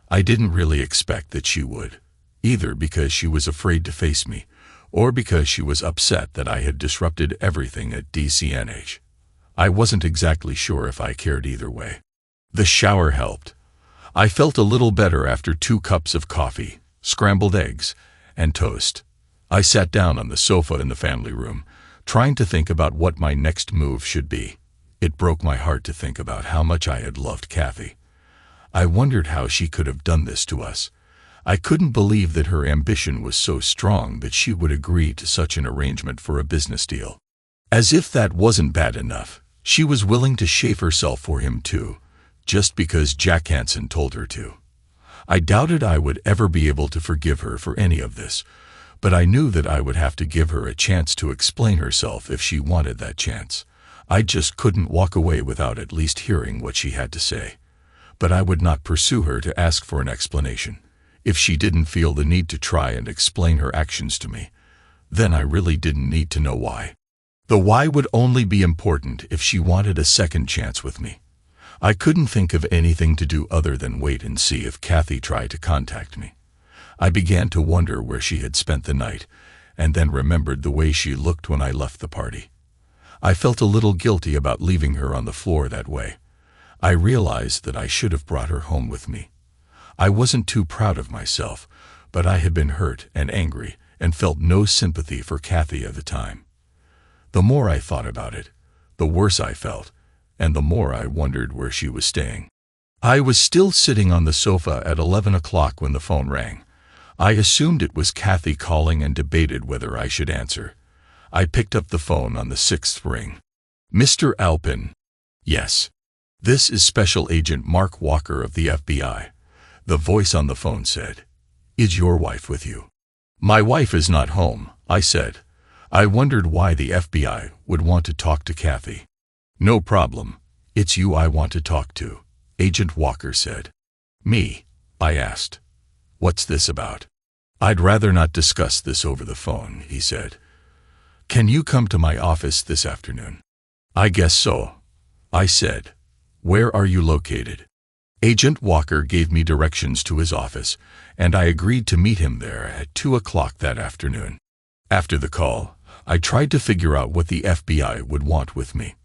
I didn't really expect that she would, either because she was afraid to face me, or because she was upset that I had disrupted everything at DCNH. I wasn't exactly sure if I cared either way. The shower helped. I felt a little better after 2 cups of coffee, scrambled eggs, and toast. I sat down on the sofa in the family room, trying to think about what my next move should be. It broke my heart to think about how much I had loved Kathy. I wondered how she could have done this to us. I couldn't believe that her ambition was so strong that she would agree to such an arrangement for a business deal. As if that wasn't bad enough, she was willing to shave herself for him too, just because Jack Hansen told her to. I doubted I would ever be able to forgive her for any of this, but I knew that I would have to give her a chance to explain herself if she wanted that chance. I just couldn't walk away without at least hearing what she had to say. But I would not pursue her to ask for an explanation. If she didn't feel the need to try and explain her actions to me, then I really didn't need to know why. The why would only be important if she wanted a second chance with me. I couldn't think of anything to do other than wait and see if Kathy tried to contact me. I began to wonder where she had spent the night, and then remembered the way she looked when I left the party. I felt a little guilty about leaving her on the floor that way. I realized that I should have brought her home with me. I wasn't too proud of myself, but I had been hurt and angry and felt no sympathy for Kathy at the time. The more I thought about it, the worse I felt, and the more I wondered where she was staying. I was still sitting on the sofa at 11 o'clock when the phone rang. I assumed it was Kathy calling and debated whether I should answer. I picked up the phone on the 6th ring. "Mr. Alpin." "Yes." "This is Special Agent Mark Walker of the FBI. The voice on the phone said, "Is your wife with you?" "My wife is not home," I said. I wondered why the FBI would want to talk to Kathy. "No problem. It's you I want to talk to," Agent Walker said. "Me?" I asked. "What's this about?" "I'd rather not discuss this over the phone," he said. "Can you come to my office this afternoon?" "I guess so," I said. "Where are you located?" Agent Walker gave me directions to his office, and I agreed to meet him there at 2 o'clock that afternoon. After the call, I tried to figure out what the FBI would want with me.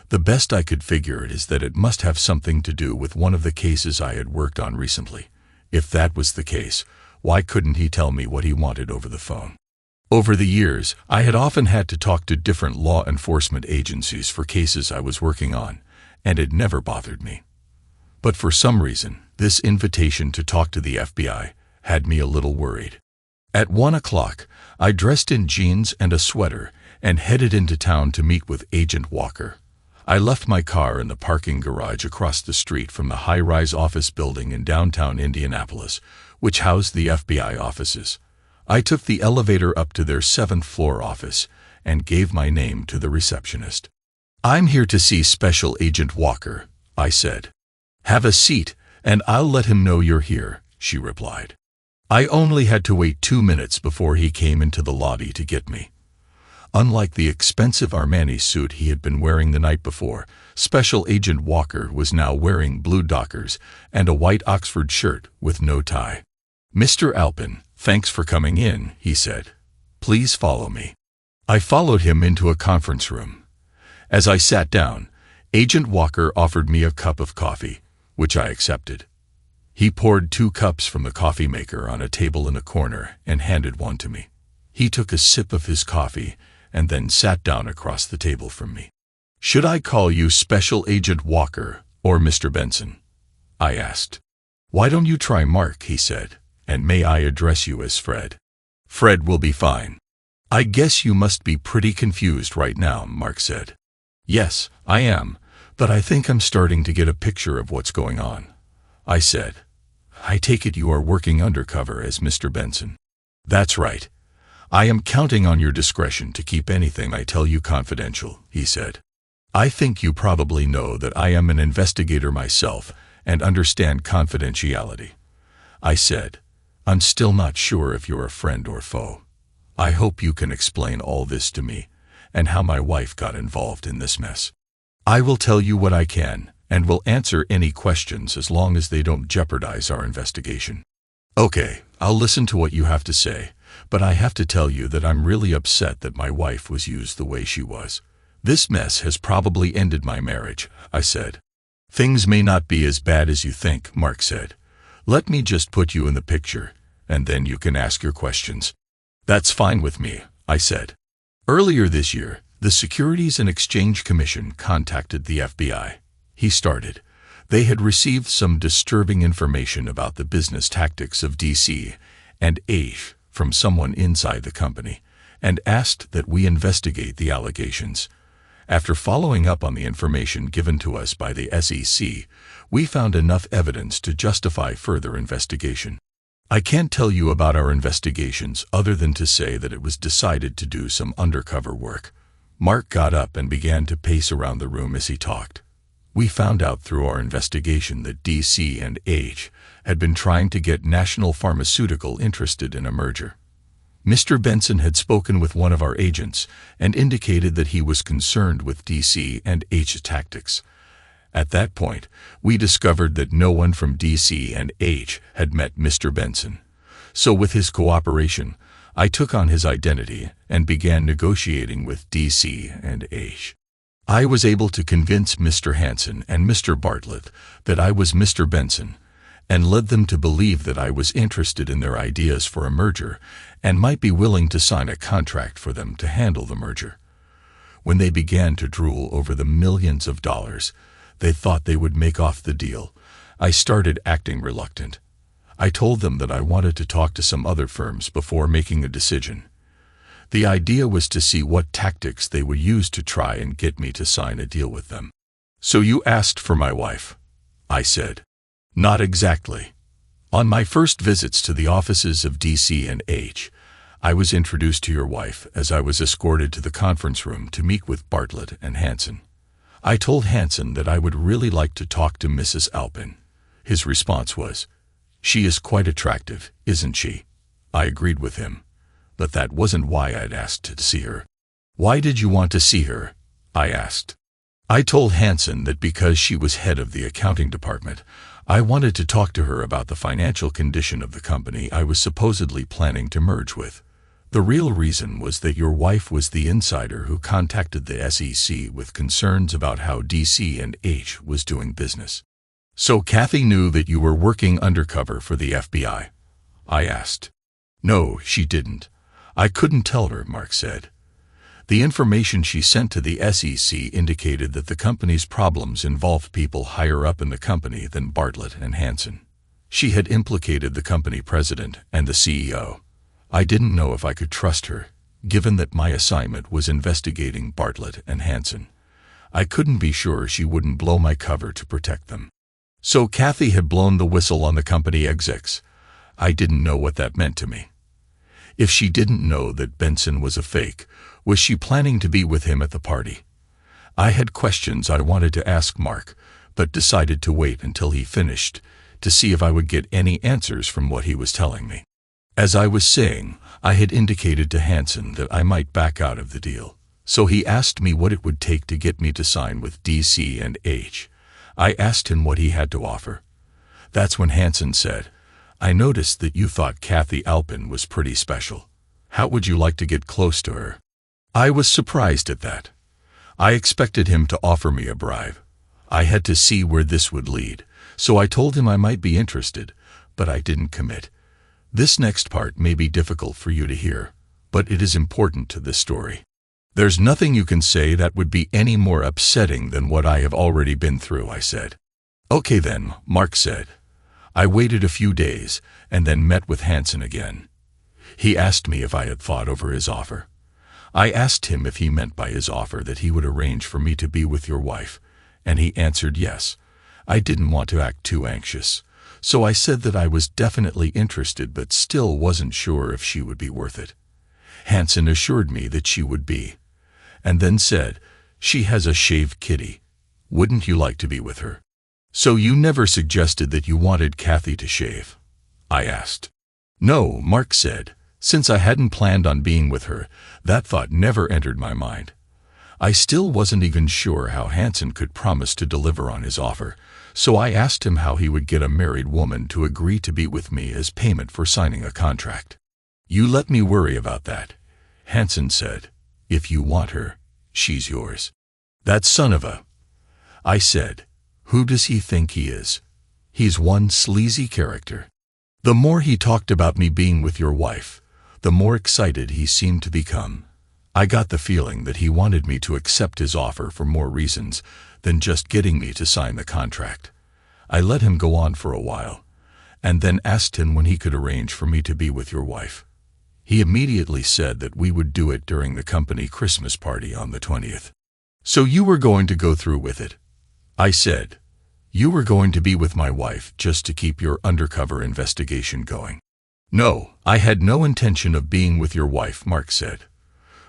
The best I could figure is that it must have something to do with one of the cases I had worked on recently. If that was the case, why couldn't he tell me what he wanted over the phone? Over the years, I had often had to talk to different law enforcement agencies for cases I was working on, and it never bothered me. But for some reason, this invitation to talk to the FBI had me a little worried. At 1 o'clock, I dressed in jeans and a sweater and headed into town to meet with Agent Walker. I left my car in the parking garage across the street from the high-rise office building in downtown Indianapolis, which housed the FBI offices. I took the elevator up to their 7th-floor office and gave my name to the receptionist. "I'm here to see Special Agent Walker," I said. "Have a seat," "And I'll let him know you're here," she replied. I only had to wait 2 minutes before he came into the lobby to get me. Unlike the expensive Armani suit he had been wearing the night before, Special Agent Walker was now wearing blue Dockers and a white Oxford shirt with no tie. "Mr. Alpin, thanks for coming in," he said. "Please follow me." I followed him into a conference room. As I sat down, Agent Walker offered me a cup of coffee, which I accepted. He poured 2 cups from the coffee maker on a table in a corner and handed one to me. He took a sip of his coffee and then sat down across the table from me. "Should I call you Special Agent Walker or Mr. Benson?" I asked. "Why don't you try Mark?" he said, "and may I address you as Fred?" "Fred will be fine." "I guess you must be pretty confused right now," Mark said. "Yes, I am, but I think I'm starting to get a picture of what's going on," I said. "I take it you are working undercover as Mr. Benson." "That's right. I am counting on your discretion to keep anything I tell you confidential," he said. "I think you probably know that I am an investigator myself and understand confidentiality," I said. "I'm still not sure if you're a friend or foe. I hope you can explain all this to me and how my wife got involved in this mess. I will tell you what I can and will answer any questions as long as they don't jeopardize our investigation." "Okay, I'll listen to what you have to say, but I have to tell you that I'm really upset that my wife was used the way she was. This mess has probably ended my marriage," I said. "Things may not be as bad as you think," Mark said. "Let me just put you in the picture, and then you can ask your questions." "That's fine with me," I said. "Earlier this year, the Securities and Exchange Commission contacted the FBI," he started. "They had received some disturbing information about the business tactics of DC and H from someone inside the company, and asked that we investigate the allegations. After following up on the information given to us by the SEC, we found enough evidence to justify further investigation. I can't tell you about our investigations other than to say that it was decided to do some undercover work." Mark got up and began to pace around the room as he talked. "We found out through our investigation that DC and H had been trying to get National Pharmaceutical interested in a merger. Mr. Benson had spoken with one of our agents and indicated that he was concerned with DC and H's tactics. At that point, we discovered that no one from DC and H had met Mr. Benson. So with his cooperation, I took on his identity and began negotiating with DC and H. I was able to convince Mr. Hansen and Mr. Bartlett that I was Mr. Benson, and led them to believe that I was interested in their ideas for a merger and might be willing to sign a contract for them to handle the merger. When they began to drool over the millions of dollars they thought they would make off the deal, I started acting reluctant. I told them that I wanted to talk to some other firms before making a decision. The idea was to see what tactics they would use to try and get me to sign a deal with them." "So you asked for my wife?" I said. "Not exactly. On my first visits to the offices of DC and H, I was introduced to your wife as I was escorted to the conference room to meet with Bartlett and Hansen. I told Hansen that I would really like to talk to Mrs. Alpin. His response was, 'She is quite attractive, isn't she?' I agreed with him, but that wasn't why I'd asked to see her." "Why did you want to see her?" I asked. I told Hansen that because she was head of the accounting department, I wanted to talk to her about the financial condition of the company I was supposedly planning to merge with. The real reason was that your wife was the insider who contacted the SEC with concerns about how DC and H was doing business. "So Kathy knew that you were working undercover for the FBI?" I asked. "No, she didn't. I couldn't tell her," Mark said. "The information she sent to the SEC indicated that the company's problems involved people higher up in the company than Bartlett and Hansen. She had implicated the company president and the CEO. I didn't know if I could trust her, given that my assignment was investigating Bartlett and Hansen. I couldn't be sure she wouldn't blow my cover to protect them." "So Kathy had blown the whistle on the company execs." I didn't know what that meant to me. If she didn't know that Benson was a fake, was she planning to be with him at the party? I had questions I wanted to ask Mark, but decided to wait until he finished, to see if I would get any answers from what he was telling me. As I was saying, I had indicated to Hansen that I might back out of the deal, so he asked me what it would take to get me to sign with DC and H. I asked him what he had to offer. That's when Hansen said, "I noticed that you thought Kathy Alpin was pretty special. How would you like to get close to her?" I was surprised at that. I expected him to offer me a bribe. I had to see where this would lead, so I told him I might be interested, but I didn't commit. This next part may be difficult for you to hear, but it is important to this story. There's nothing you can say that would be any more upsetting than what I have already been through, I said. Okay then, Mark said. I waited a few days and then met with Hansen again. He asked me if I had thought over his offer. I asked him if he meant by his offer that he would arrange for me to be with your wife, and he answered yes. I didn't want to act too anxious, so I said that I was definitely interested but still wasn't sure if she would be worth it. Hansen assured me that she would be, and then said, "She has a shaved kitty. Wouldn't you like to be with her?" "So you never suggested that you wanted Kathy to shave?" I asked. "No," Mark said. "Since I hadn't planned on being with her, that thought never entered my mind." I still wasn't even sure how Hansen could promise to deliver on his offer, so I asked him how he would get a married woman to agree to be with me as payment for signing a contract. "You let me worry about that," Hansen said. "If you want her, she's yours." "That son of a—" I said. "Who does he think he is? He's one sleazy character." The more he talked about me being with your wife, the more excited he seemed to become. I got the feeling that he wanted me to accept his offer for more reasons than just getting me to sign the contract. I let him go on for a while, and then asked him when he could arrange for me to be with your wife. He immediately said that we would do it during the company Christmas party on the 20th. "So you were going to go through with it?" I said. "You were going to be with my wife just to keep your undercover investigation going?" "No, I had no intention of being with your wife," Mark said.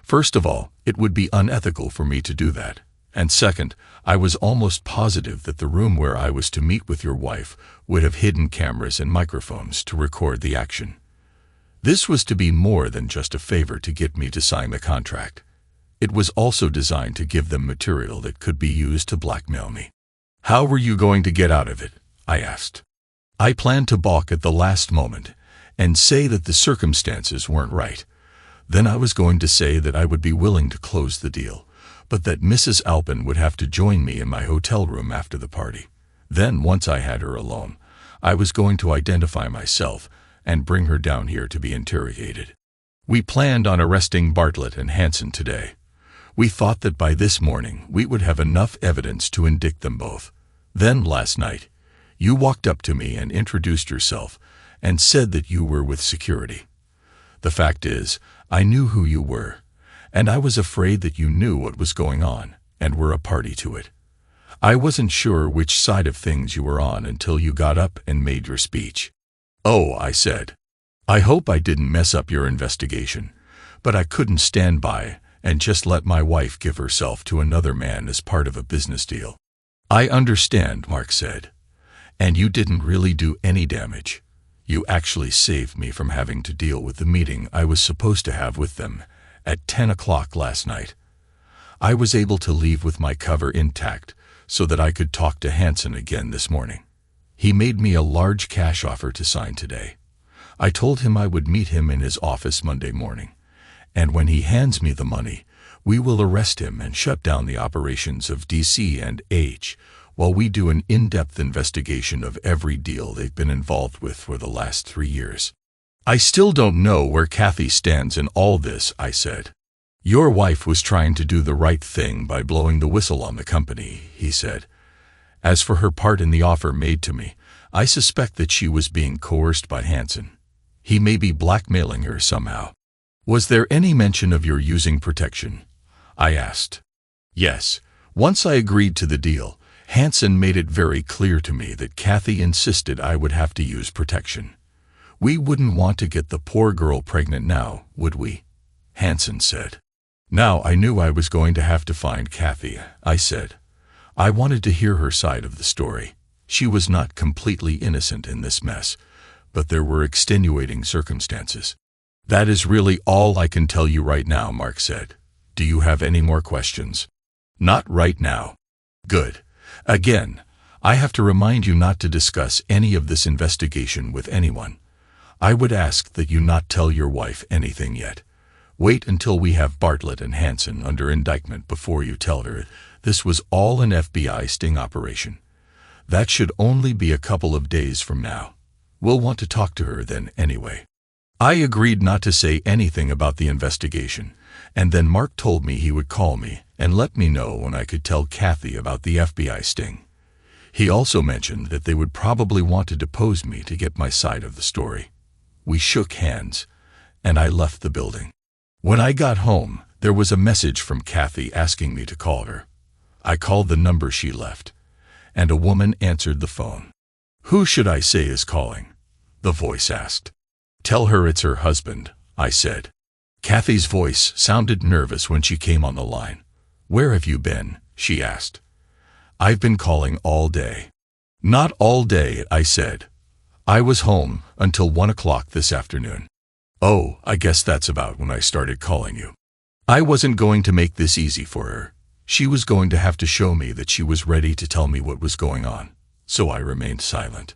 "First of all, it would be unethical for me to do that. And second, I was almost positive that the room where I was to meet with your wife would have hidden cameras and microphones to record the action. This was to be more than just a favor to get me to sign the contract. It was also designed to give them material that could be used to blackmail me." "How were you going to get out of it?" I asked. "I planned to balk at the last moment and say that the circumstances weren't right. Then I was going to say that I would be willing to close the deal, but that Mrs. Alpin would have to join me in my hotel room after the party. Then, once I had her alone, I was going to identify myself and bring her down here to be interrogated. We planned on arresting Bartlett and Hansen today. We thought that by this morning we would have enough evidence to indict them both. Then, last night, you walked up to me and introduced yourself and said that you were with security. The fact is, I knew who you were, and I was afraid that you knew what was going on and were a party to it. I wasn't sure which side of things you were on until you got up and made your speech." "Oh," I said. "I hope I didn't mess up your investigation, but I couldn't stand by and just let my wife give herself to another man as part of a business deal." "I understand," Mark said. "And you didn't really do any damage. You actually saved me from having to deal with the meeting I was supposed to have with them at 10 o'clock last night. I was able to leave with my cover intact so that I could talk to Hansen again this morning. He made me a large cash offer to sign today. I told him I would meet him in his office Monday morning, and when he hands me the money, we will arrest him and shut down the operations of DC and H while we do an in-depth investigation of every deal they've been involved with for the last 3 years. I still don't know where Kathy stands in all this," I said. "Your wife was trying to do the right thing by blowing the whistle on the company," he said. "As for her part in the offer made to me, I suspect that she was being coerced by Hansen. He may be blackmailing her somehow." "Was there any mention of your using protection?" I asked. "Yes. Once I agreed to the deal, Hansen made it very clear to me that Kathy insisted I would have to use protection. We wouldn't want to get the poor girl pregnant now, would we?" Hansen said. "Now I knew I was going to have to find Kathy," I said. I wanted to hear her side of the story. She was not completely innocent in this mess, but there were extenuating circumstances. That is really all I can tell you right now, Mark said. Do you have any more questions? Not right now. Good. Again, I have to remind you not to discuss any of this investigation with anyone. I would ask that you not tell your wife anything yet. Wait until we have Bartlett and Hansen under indictment before you tell her this was all an FBI sting operation. That should only be a couple of days from now. We'll want to talk to her then anyway. I agreed not to say anything about the investigation, and then Mark told me he would call me and let me know when I could tell Kathy about the FBI sting. He also mentioned that they would probably want to depose me to get my side of the story. We shook hands, and I left the building. When I got home, there was a message from Kathy asking me to call her. I called the number she left, and a woman answered the phone. Who should I say is calling? The voice asked. Tell her it's her husband, I said. Kathy's voice sounded nervous when she came on the line. Where have you been? She asked. I've been calling all day. Not all day, I said. I was home until 1 o'clock this afternoon. Oh, I guess that's about when I started calling you. I wasn't going to make this easy for her. She was going to have to show me that she was ready to tell me what was going on, so I remained silent.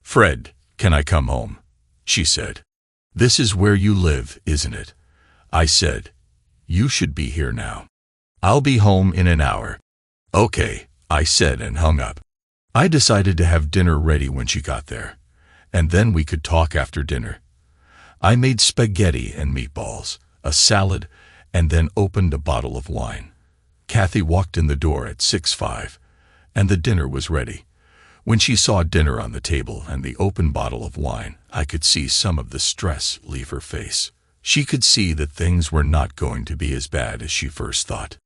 Fred, can I come home? She said. This is where you live, isn't it? I said. You should be here now. I'll be home in an hour. Okay, I said and hung up. I decided to have dinner ready when she got there, and then we could talk after dinner. I made spaghetti and meatballs, a salad, and then opened a bottle of wine. Kathy walked in the door at 6:05, and the dinner was ready. When she saw dinner on the table and the open bottle of wine, I could see some of the stress leave her face. She could see that things were not going to be as bad as she first thought.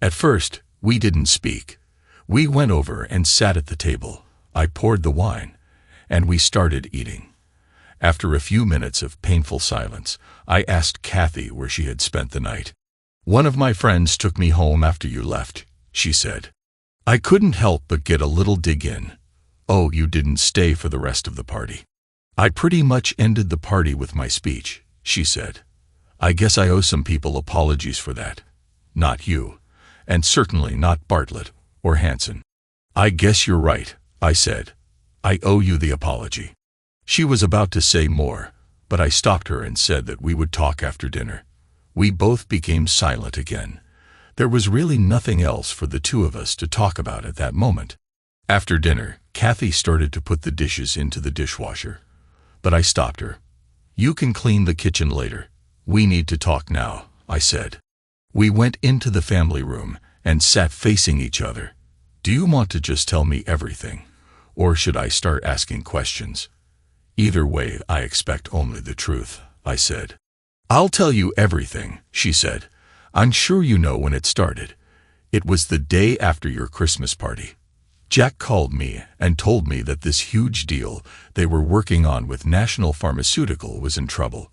At first, we didn't speak. We went over and sat at the table. I poured the wine, and we started eating. After a few minutes of painful silence, I asked Kathy where she had spent the night. One of my friends took me home after you left, she said. I couldn't help but get a little dig in. Oh, you didn't stay for the rest of the party. I pretty much ended the party with my speech, she said. I guess I owe some people apologies for that. Not you, and certainly not Bartlett or Hansen. I guess you're right, I said. I owe you the apology. She was about to say more, but I stopped her and said that we would talk after dinner. We both became silent again. There was really nothing else for the two of us to talk about at that moment. After dinner, Kathy started to put the dishes into the dishwasher, but I stopped her. You can clean the kitchen later. We need to talk now, I said. We went into the family room and sat facing each other. Do you want to just tell me everything, or should I start asking questions? Either way, I expect only the truth, I said. I'll tell you everything, she said. I'm sure you know when it started. It was the day after your Christmas party. Jack called me and told me that this huge deal they were working on with National Pharmaceutical was in trouble.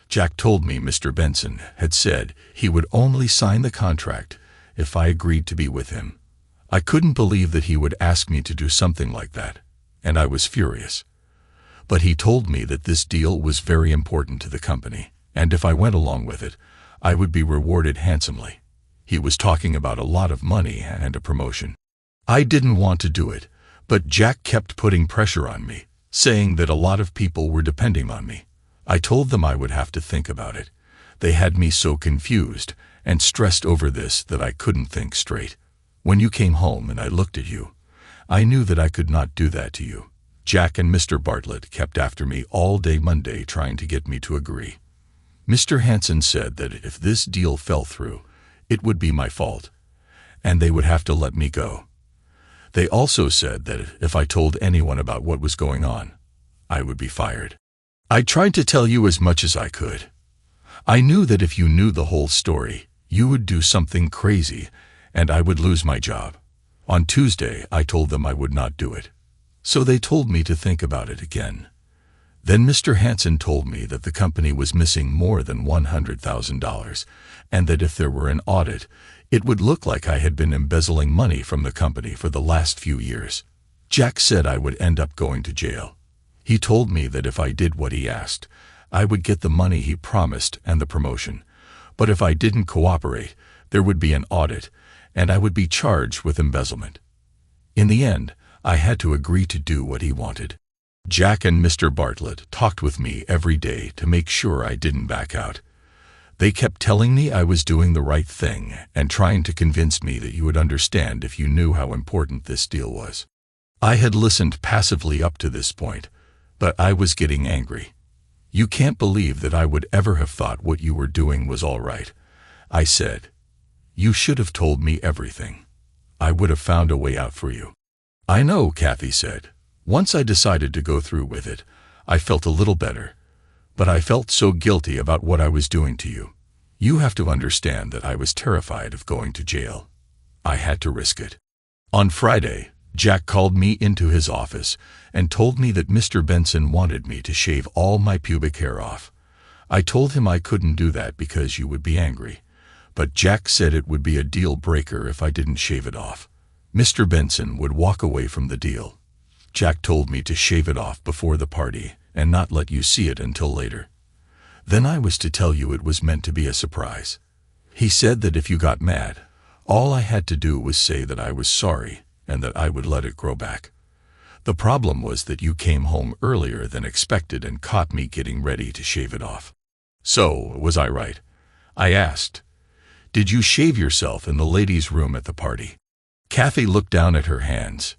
Jack told me Mr. Benson had said he would only sign the contract if I agreed to be with him. I couldn't believe that he would ask me to do something like that, and I was furious. But he told me that this deal was very important to the company, and if I went along with it, I would be rewarded handsomely. He was talking about a lot of money and a promotion. I didn't want to do it, but Jack kept putting pressure on me, saying that a lot of people were depending on me. I told them I would have to think about it. They had me so confused and stressed over this that I couldn't think straight. When you came home and I looked at you, I knew that I could not do that to you. Jack and Mr. Bartlett kept after me all day Monday trying to get me to agree. Mr. Hansen said that if this deal fell through, it would be my fault, and they would have to let me go. They also said that if I told anyone about what was going on, I would be fired. I tried to tell you as much as I could. I knew that if you knew the whole story, you would do something crazy, and I would lose my job. On Tuesday, I told them I would not do it. So they told me to think about it again. Then Mr. Hansen told me that the company was missing more than $100,000, and that if there were an audit, it would look like I had been embezzling money from the company for the last few years. Jack said I would end up going to jail. He told me that if I did what he asked, I would get the money he promised and the promotion. But if I didn't cooperate, there would be an audit, and I would be charged with embezzlement. In the end, I had to agree to do what he wanted. Jack and Mr. Bartlett talked with me every day to make sure I didn't back out. They kept telling me I was doing the right thing and trying to convince me that you would understand if you knew how important this deal was. I had listened passively up to this point, but I was getting angry. You can't believe that I would ever have thought what you were doing was all right, I said. You should have told me everything. I would have found a way out for you. I know, Kathy said. Once I decided to go through with it, I felt a little better, but I felt so guilty about what I was doing to you. You have to understand that I was terrified of going to jail. I had to risk it. On Friday, Jack called me into his office and told me that Mr. Benson wanted me to shave all my pubic hair off. I told him I couldn't do that because you would be angry, but Jack said it would be a deal breaker if I didn't shave it off. Mr. Benson would walk away from the deal. Jack told me to shave it off before the party and not let you see it until later. Then I was to tell you it was meant to be a surprise. He said that if you got mad, all I had to do was say that I was sorry and that I would let it grow back. The problem was that you came home earlier than expected and caught me getting ready to shave it off. So, was I right? I asked. Did you shave yourself in the ladies' room at the party? Kathy looked down at her hands.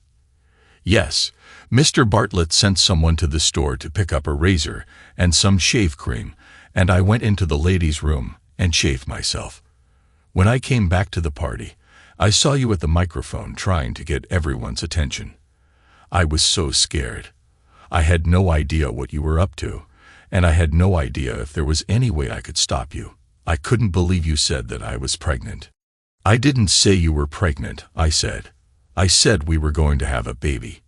Yes, Mr. Bartlett sent someone to the store to pick up a razor and some shave cream, and I went into the ladies' room and shaved myself. When I came back to the party, I saw you at the microphone trying to get everyone's attention. I was so scared. I had no idea what you were up to, and I had no idea if there was any way I could stop you. I couldn't believe you said that I was pregnant. I didn't say you were pregnant, I said. I said we were going to have a baby.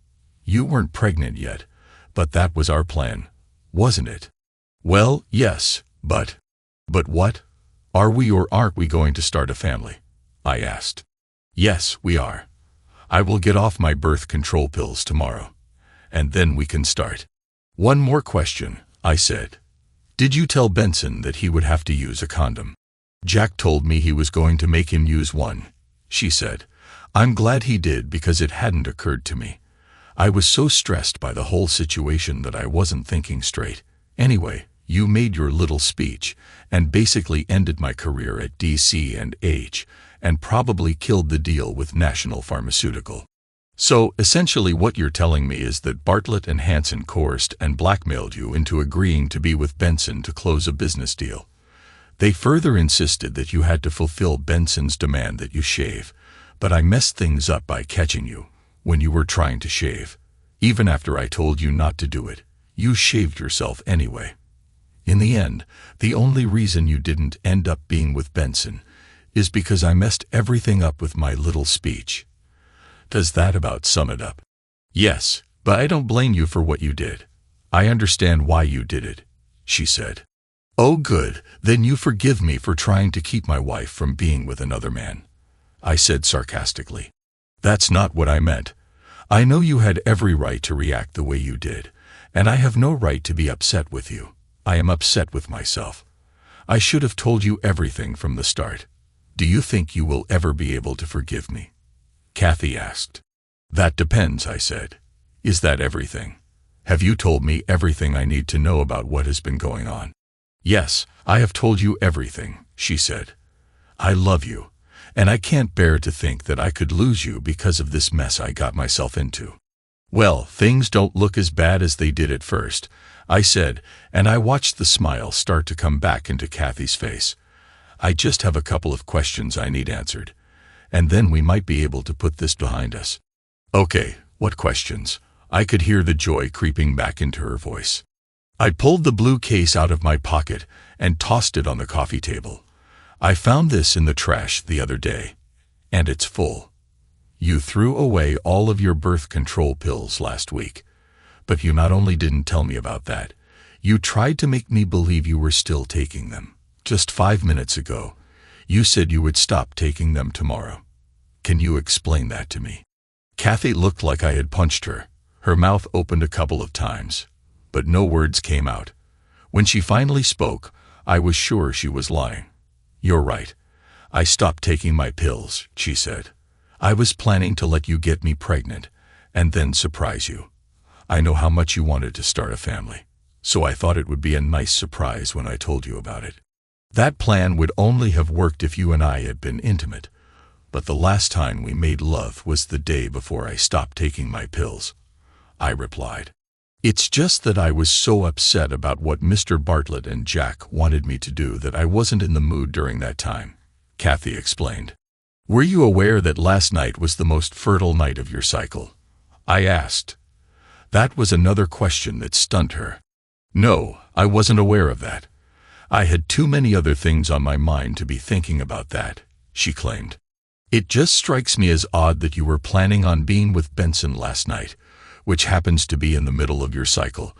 You weren't pregnant yet, but that was our plan, wasn't it? Well, yes, but what? Are we or aren't we going to start a family? I asked. Yes, we are. I will get off my birth control pills tomorrow, and then we can start. One more question, I said. Did you tell Benson that he would have to use a condom? Jack told me he was going to make him use one, she said. I'm glad he did because it hadn't occurred to me. I was so stressed by the whole situation that I wasn't thinking straight. Anyway, you made your little speech and basically ended my career at DC&H and probably killed the deal with National Pharmaceutical. So, essentially what you're telling me is that Bartlett and Hansen coerced and blackmailed you into agreeing to be with Benson to close a business deal. They further insisted that you had to fulfill Benson's demand that you shave, but I messed things up by catching you when you were trying to shave. Even after I told you not to do it, you shaved yourself anyway. In the end, the only reason you didn't end up being with Benson is because I messed everything up with my little speech. Does that about sum it up? Yes, but I don't blame you for what you did. I understand why you did it, she said. Oh good, then you forgive me for trying to keep my wife from being with another man, I said sarcastically. That's not what I meant. I know you had every right to react the way you did, and I have no right to be upset with you. I am upset with myself. I should have told you everything from the start. Do you think you will ever be able to forgive me? Kathy asked. That depends, I said. Is that everything? Have you told me everything I need to know about what has been going on? Yes, I have told you everything, she said. I love you, and I can't bear to think that I could lose you because of this mess I got myself into. Well, things don't look as bad as they did at first, I said, and I watched the smile start to come back into Kathy's face. I just have a couple of questions I need answered, and then we might be able to put this behind us. Okay, what questions? I could hear the joy creeping back into her voice. I pulled the blue case out of my pocket and tossed it on the coffee table. I found this in the trash the other day, and it's full. You threw away all of your birth control pills last week, but you not only didn't tell me about that, you tried to make me believe you were still taking them. Just 5 minutes ago, you said you would stop taking them tomorrow. Can you explain that to me? Kathy looked like I had punched her. Her mouth opened a couple of times, but no words came out. When she finally spoke, I was sure she was lying. "You're right. I stopped taking my pills," she said. "I was planning to let you get me pregnant and then surprise you. I know how much you wanted to start a family, so I thought it would be a nice surprise when I told you about it. That plan would only have worked if you and I had been intimate, but the last time we made love was the day before I stopped taking my pills," I replied. "It's just that I was so upset about what Mr. Bartlett and Jack wanted me to do that I wasn't in the mood during that time," Kathy explained. "Were you aware that last night was the most fertile night of your cycle?" I asked. That was another question that stunned her. "No, I wasn't aware of that. I had too many other things on my mind to be thinking about that," she claimed. "It just strikes me as odd that you were planning on being with Benson last night, which happens to be in the middle of your cycle,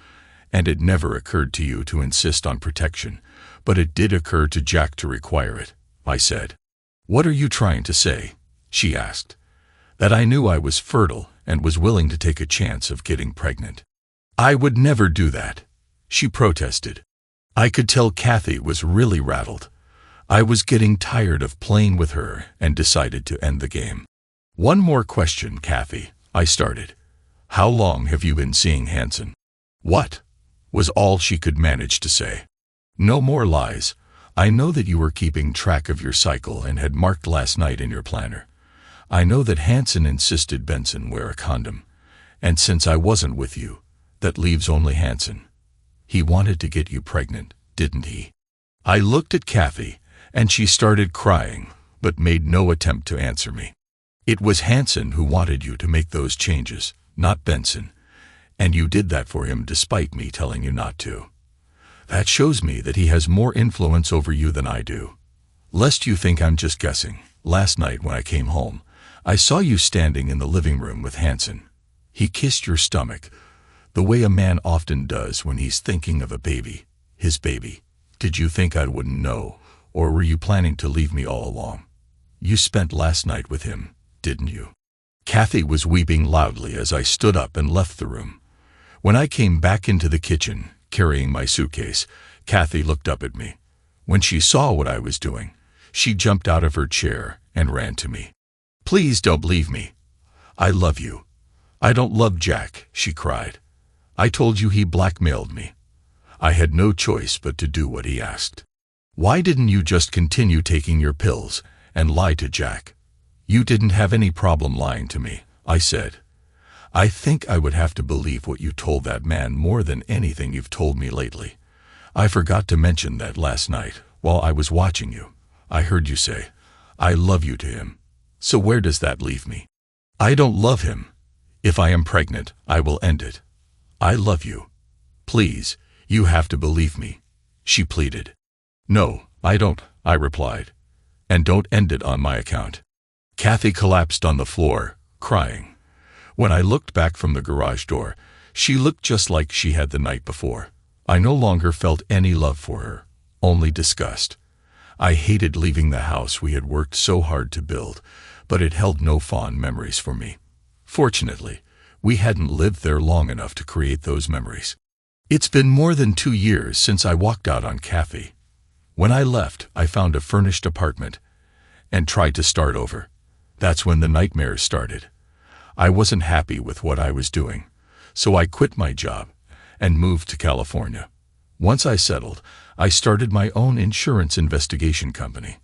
and it never occurred to you to insist on protection, but it did occur to Jack to require it," I said. "What are you trying to say?" she asked. "That I knew I was fertile and was willing to take a chance of getting pregnant." "I would never do that," she protested. I could tell Kathy was really rattled. I was getting tired of playing with her and decided to end the game. "One more question, Kathy," I started. "How long have you been seeing Hanson?" "What?" was all she could manage to say. "No more lies. I know that you were keeping track of your cycle and had marked last night in your planner. I know that Hanson insisted Benson wear a condom, and since I wasn't with you, that leaves only Hanson. He wanted to get you pregnant, didn't he?" I looked at Kathy, and she started crying, but made no attempt to answer me. "It was Hanson who wanted you to make those changes, not Benson, and you did that for him despite me telling you not to. That shows me that he has more influence over you than I do. Lest you think I'm just guessing, last night when I came home, I saw you standing in the living room with Hanson. He kissed your stomach, the way a man often does when he's thinking of a baby, his baby. Did you think I wouldn't know, or were you planning to leave me all along? You spent last night with him, didn't you?" Kathy was weeping loudly as I stood up and left the room. When I came back into the kitchen, carrying my suitcase, Kathy looked up at me. When she saw what I was doing, she jumped out of her chair and ran to me. "Please don't leave me. I love you. I don't love Jack," she cried. "I told you he blackmailed me. I had no choice but to do what he asked. Why didn't you just continue taking your pills and lie to Jack?" "You didn't have any problem lying to me," I said. "I think I would have to believe what you told that man more than anything you've told me lately. I forgot to mention that last night, while I was watching you, I heard you say, 'I love you' to him. So where does that leave me? I don't love him. If I am pregnant, I will end it. I love you. Please, you have to believe me," she pleaded. "No, I don't," I replied. "And don't end it on my account." Kathy collapsed on the floor, crying. When I looked back from the garage door, she looked just like she had the night before. I no longer felt any love for her, only disgust. I hated leaving the house we had worked so hard to build, but it held no fond memories for me. Fortunately, we hadn't lived there long enough to create those memories. It's been more than 2 years since I walked out on Kathy. When I left, I found a furnished apartment and tried to start over. That's when the nightmares started. I wasn't happy with what I was doing, so I quit my job and moved to California. Once I settled, I started my own insurance investigation company.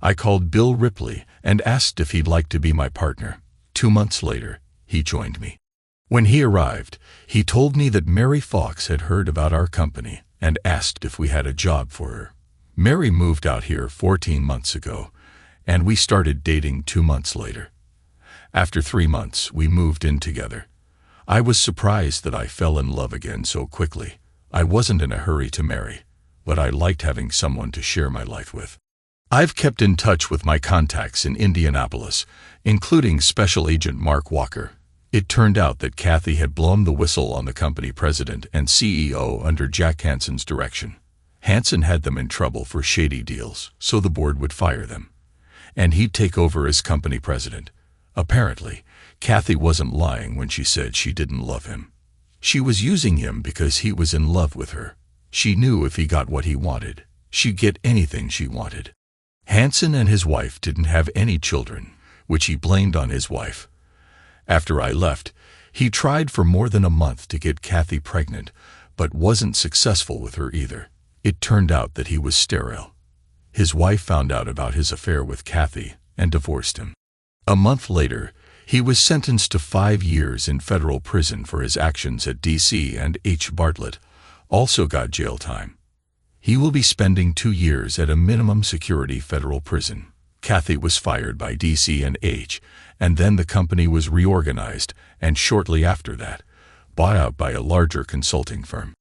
I called Bill Ripley and asked if he'd like to be my partner. 2 months later, he joined me. When he arrived, he told me that Mary Fox had heard about our company and asked if we had a job for her. Mary moved out here 14 months ago, and we started dating 2 months later. After 3 months, we moved in together. I was surprised that I fell in love again so quickly. I wasn't in a hurry to marry, but I liked having someone to share my life with. I've kept in touch with my contacts in Indianapolis, including Special Agent Mark Walker. It turned out that Kathy had blown the whistle on the company president and CEO under Jack Hanson's direction. Hanson had them in trouble for shady deals, so the board would fire them, and he'd take over as company president. Apparently, Kathy wasn't lying when she said she didn't love him. She was using him because he was in love with her. She knew if he got what he wanted, she'd get anything she wanted. Hansen and his wife didn't have any children, which he blamed on his wife. After I left, he tried for more than a month to get Kathy pregnant, but wasn't successful with her either. It turned out that he was sterile. His wife found out about his affair with Kathy and divorced him. A month later, he was sentenced to 5 years in federal prison for his actions at DC, and H. Bartlett also got jail time. He will be spending 2 years at a minimum security federal prison. Kathy was fired by DC and H, and then the company was reorganized, and shortly after that, bought out by a larger consulting firm.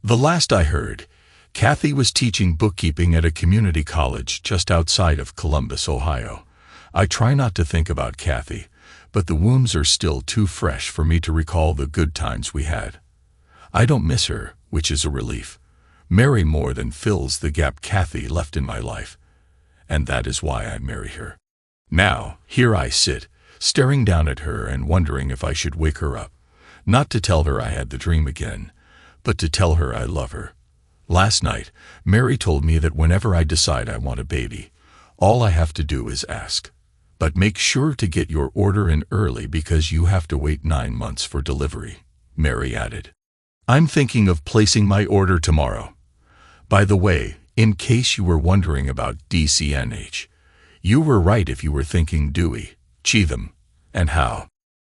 The last I heard, Kathy was teaching bookkeeping at a community college just outside of Columbus, Ohio. I try not to think about Kathy, but the wounds are still too fresh for me to recall the good times we had. I don't miss her, which is a relief. Mary more than fills the gap Kathy left in my life, and that is why I marry her. Now, here I sit, staring down at her and wondering if I should wake her up, not to tell her I had the dream again, but to tell her I love her. Last night, Mary told me that whenever I decide I want a baby, all I have to do is ask. But make sure to get your order in early because you have to wait 9 months for delivery, Mary added. I'm thinking of placing my order tomorrow. By the way, in case you were wondering about DCNH, you were right if you were thinking Dewey, Cheatham, and Howe.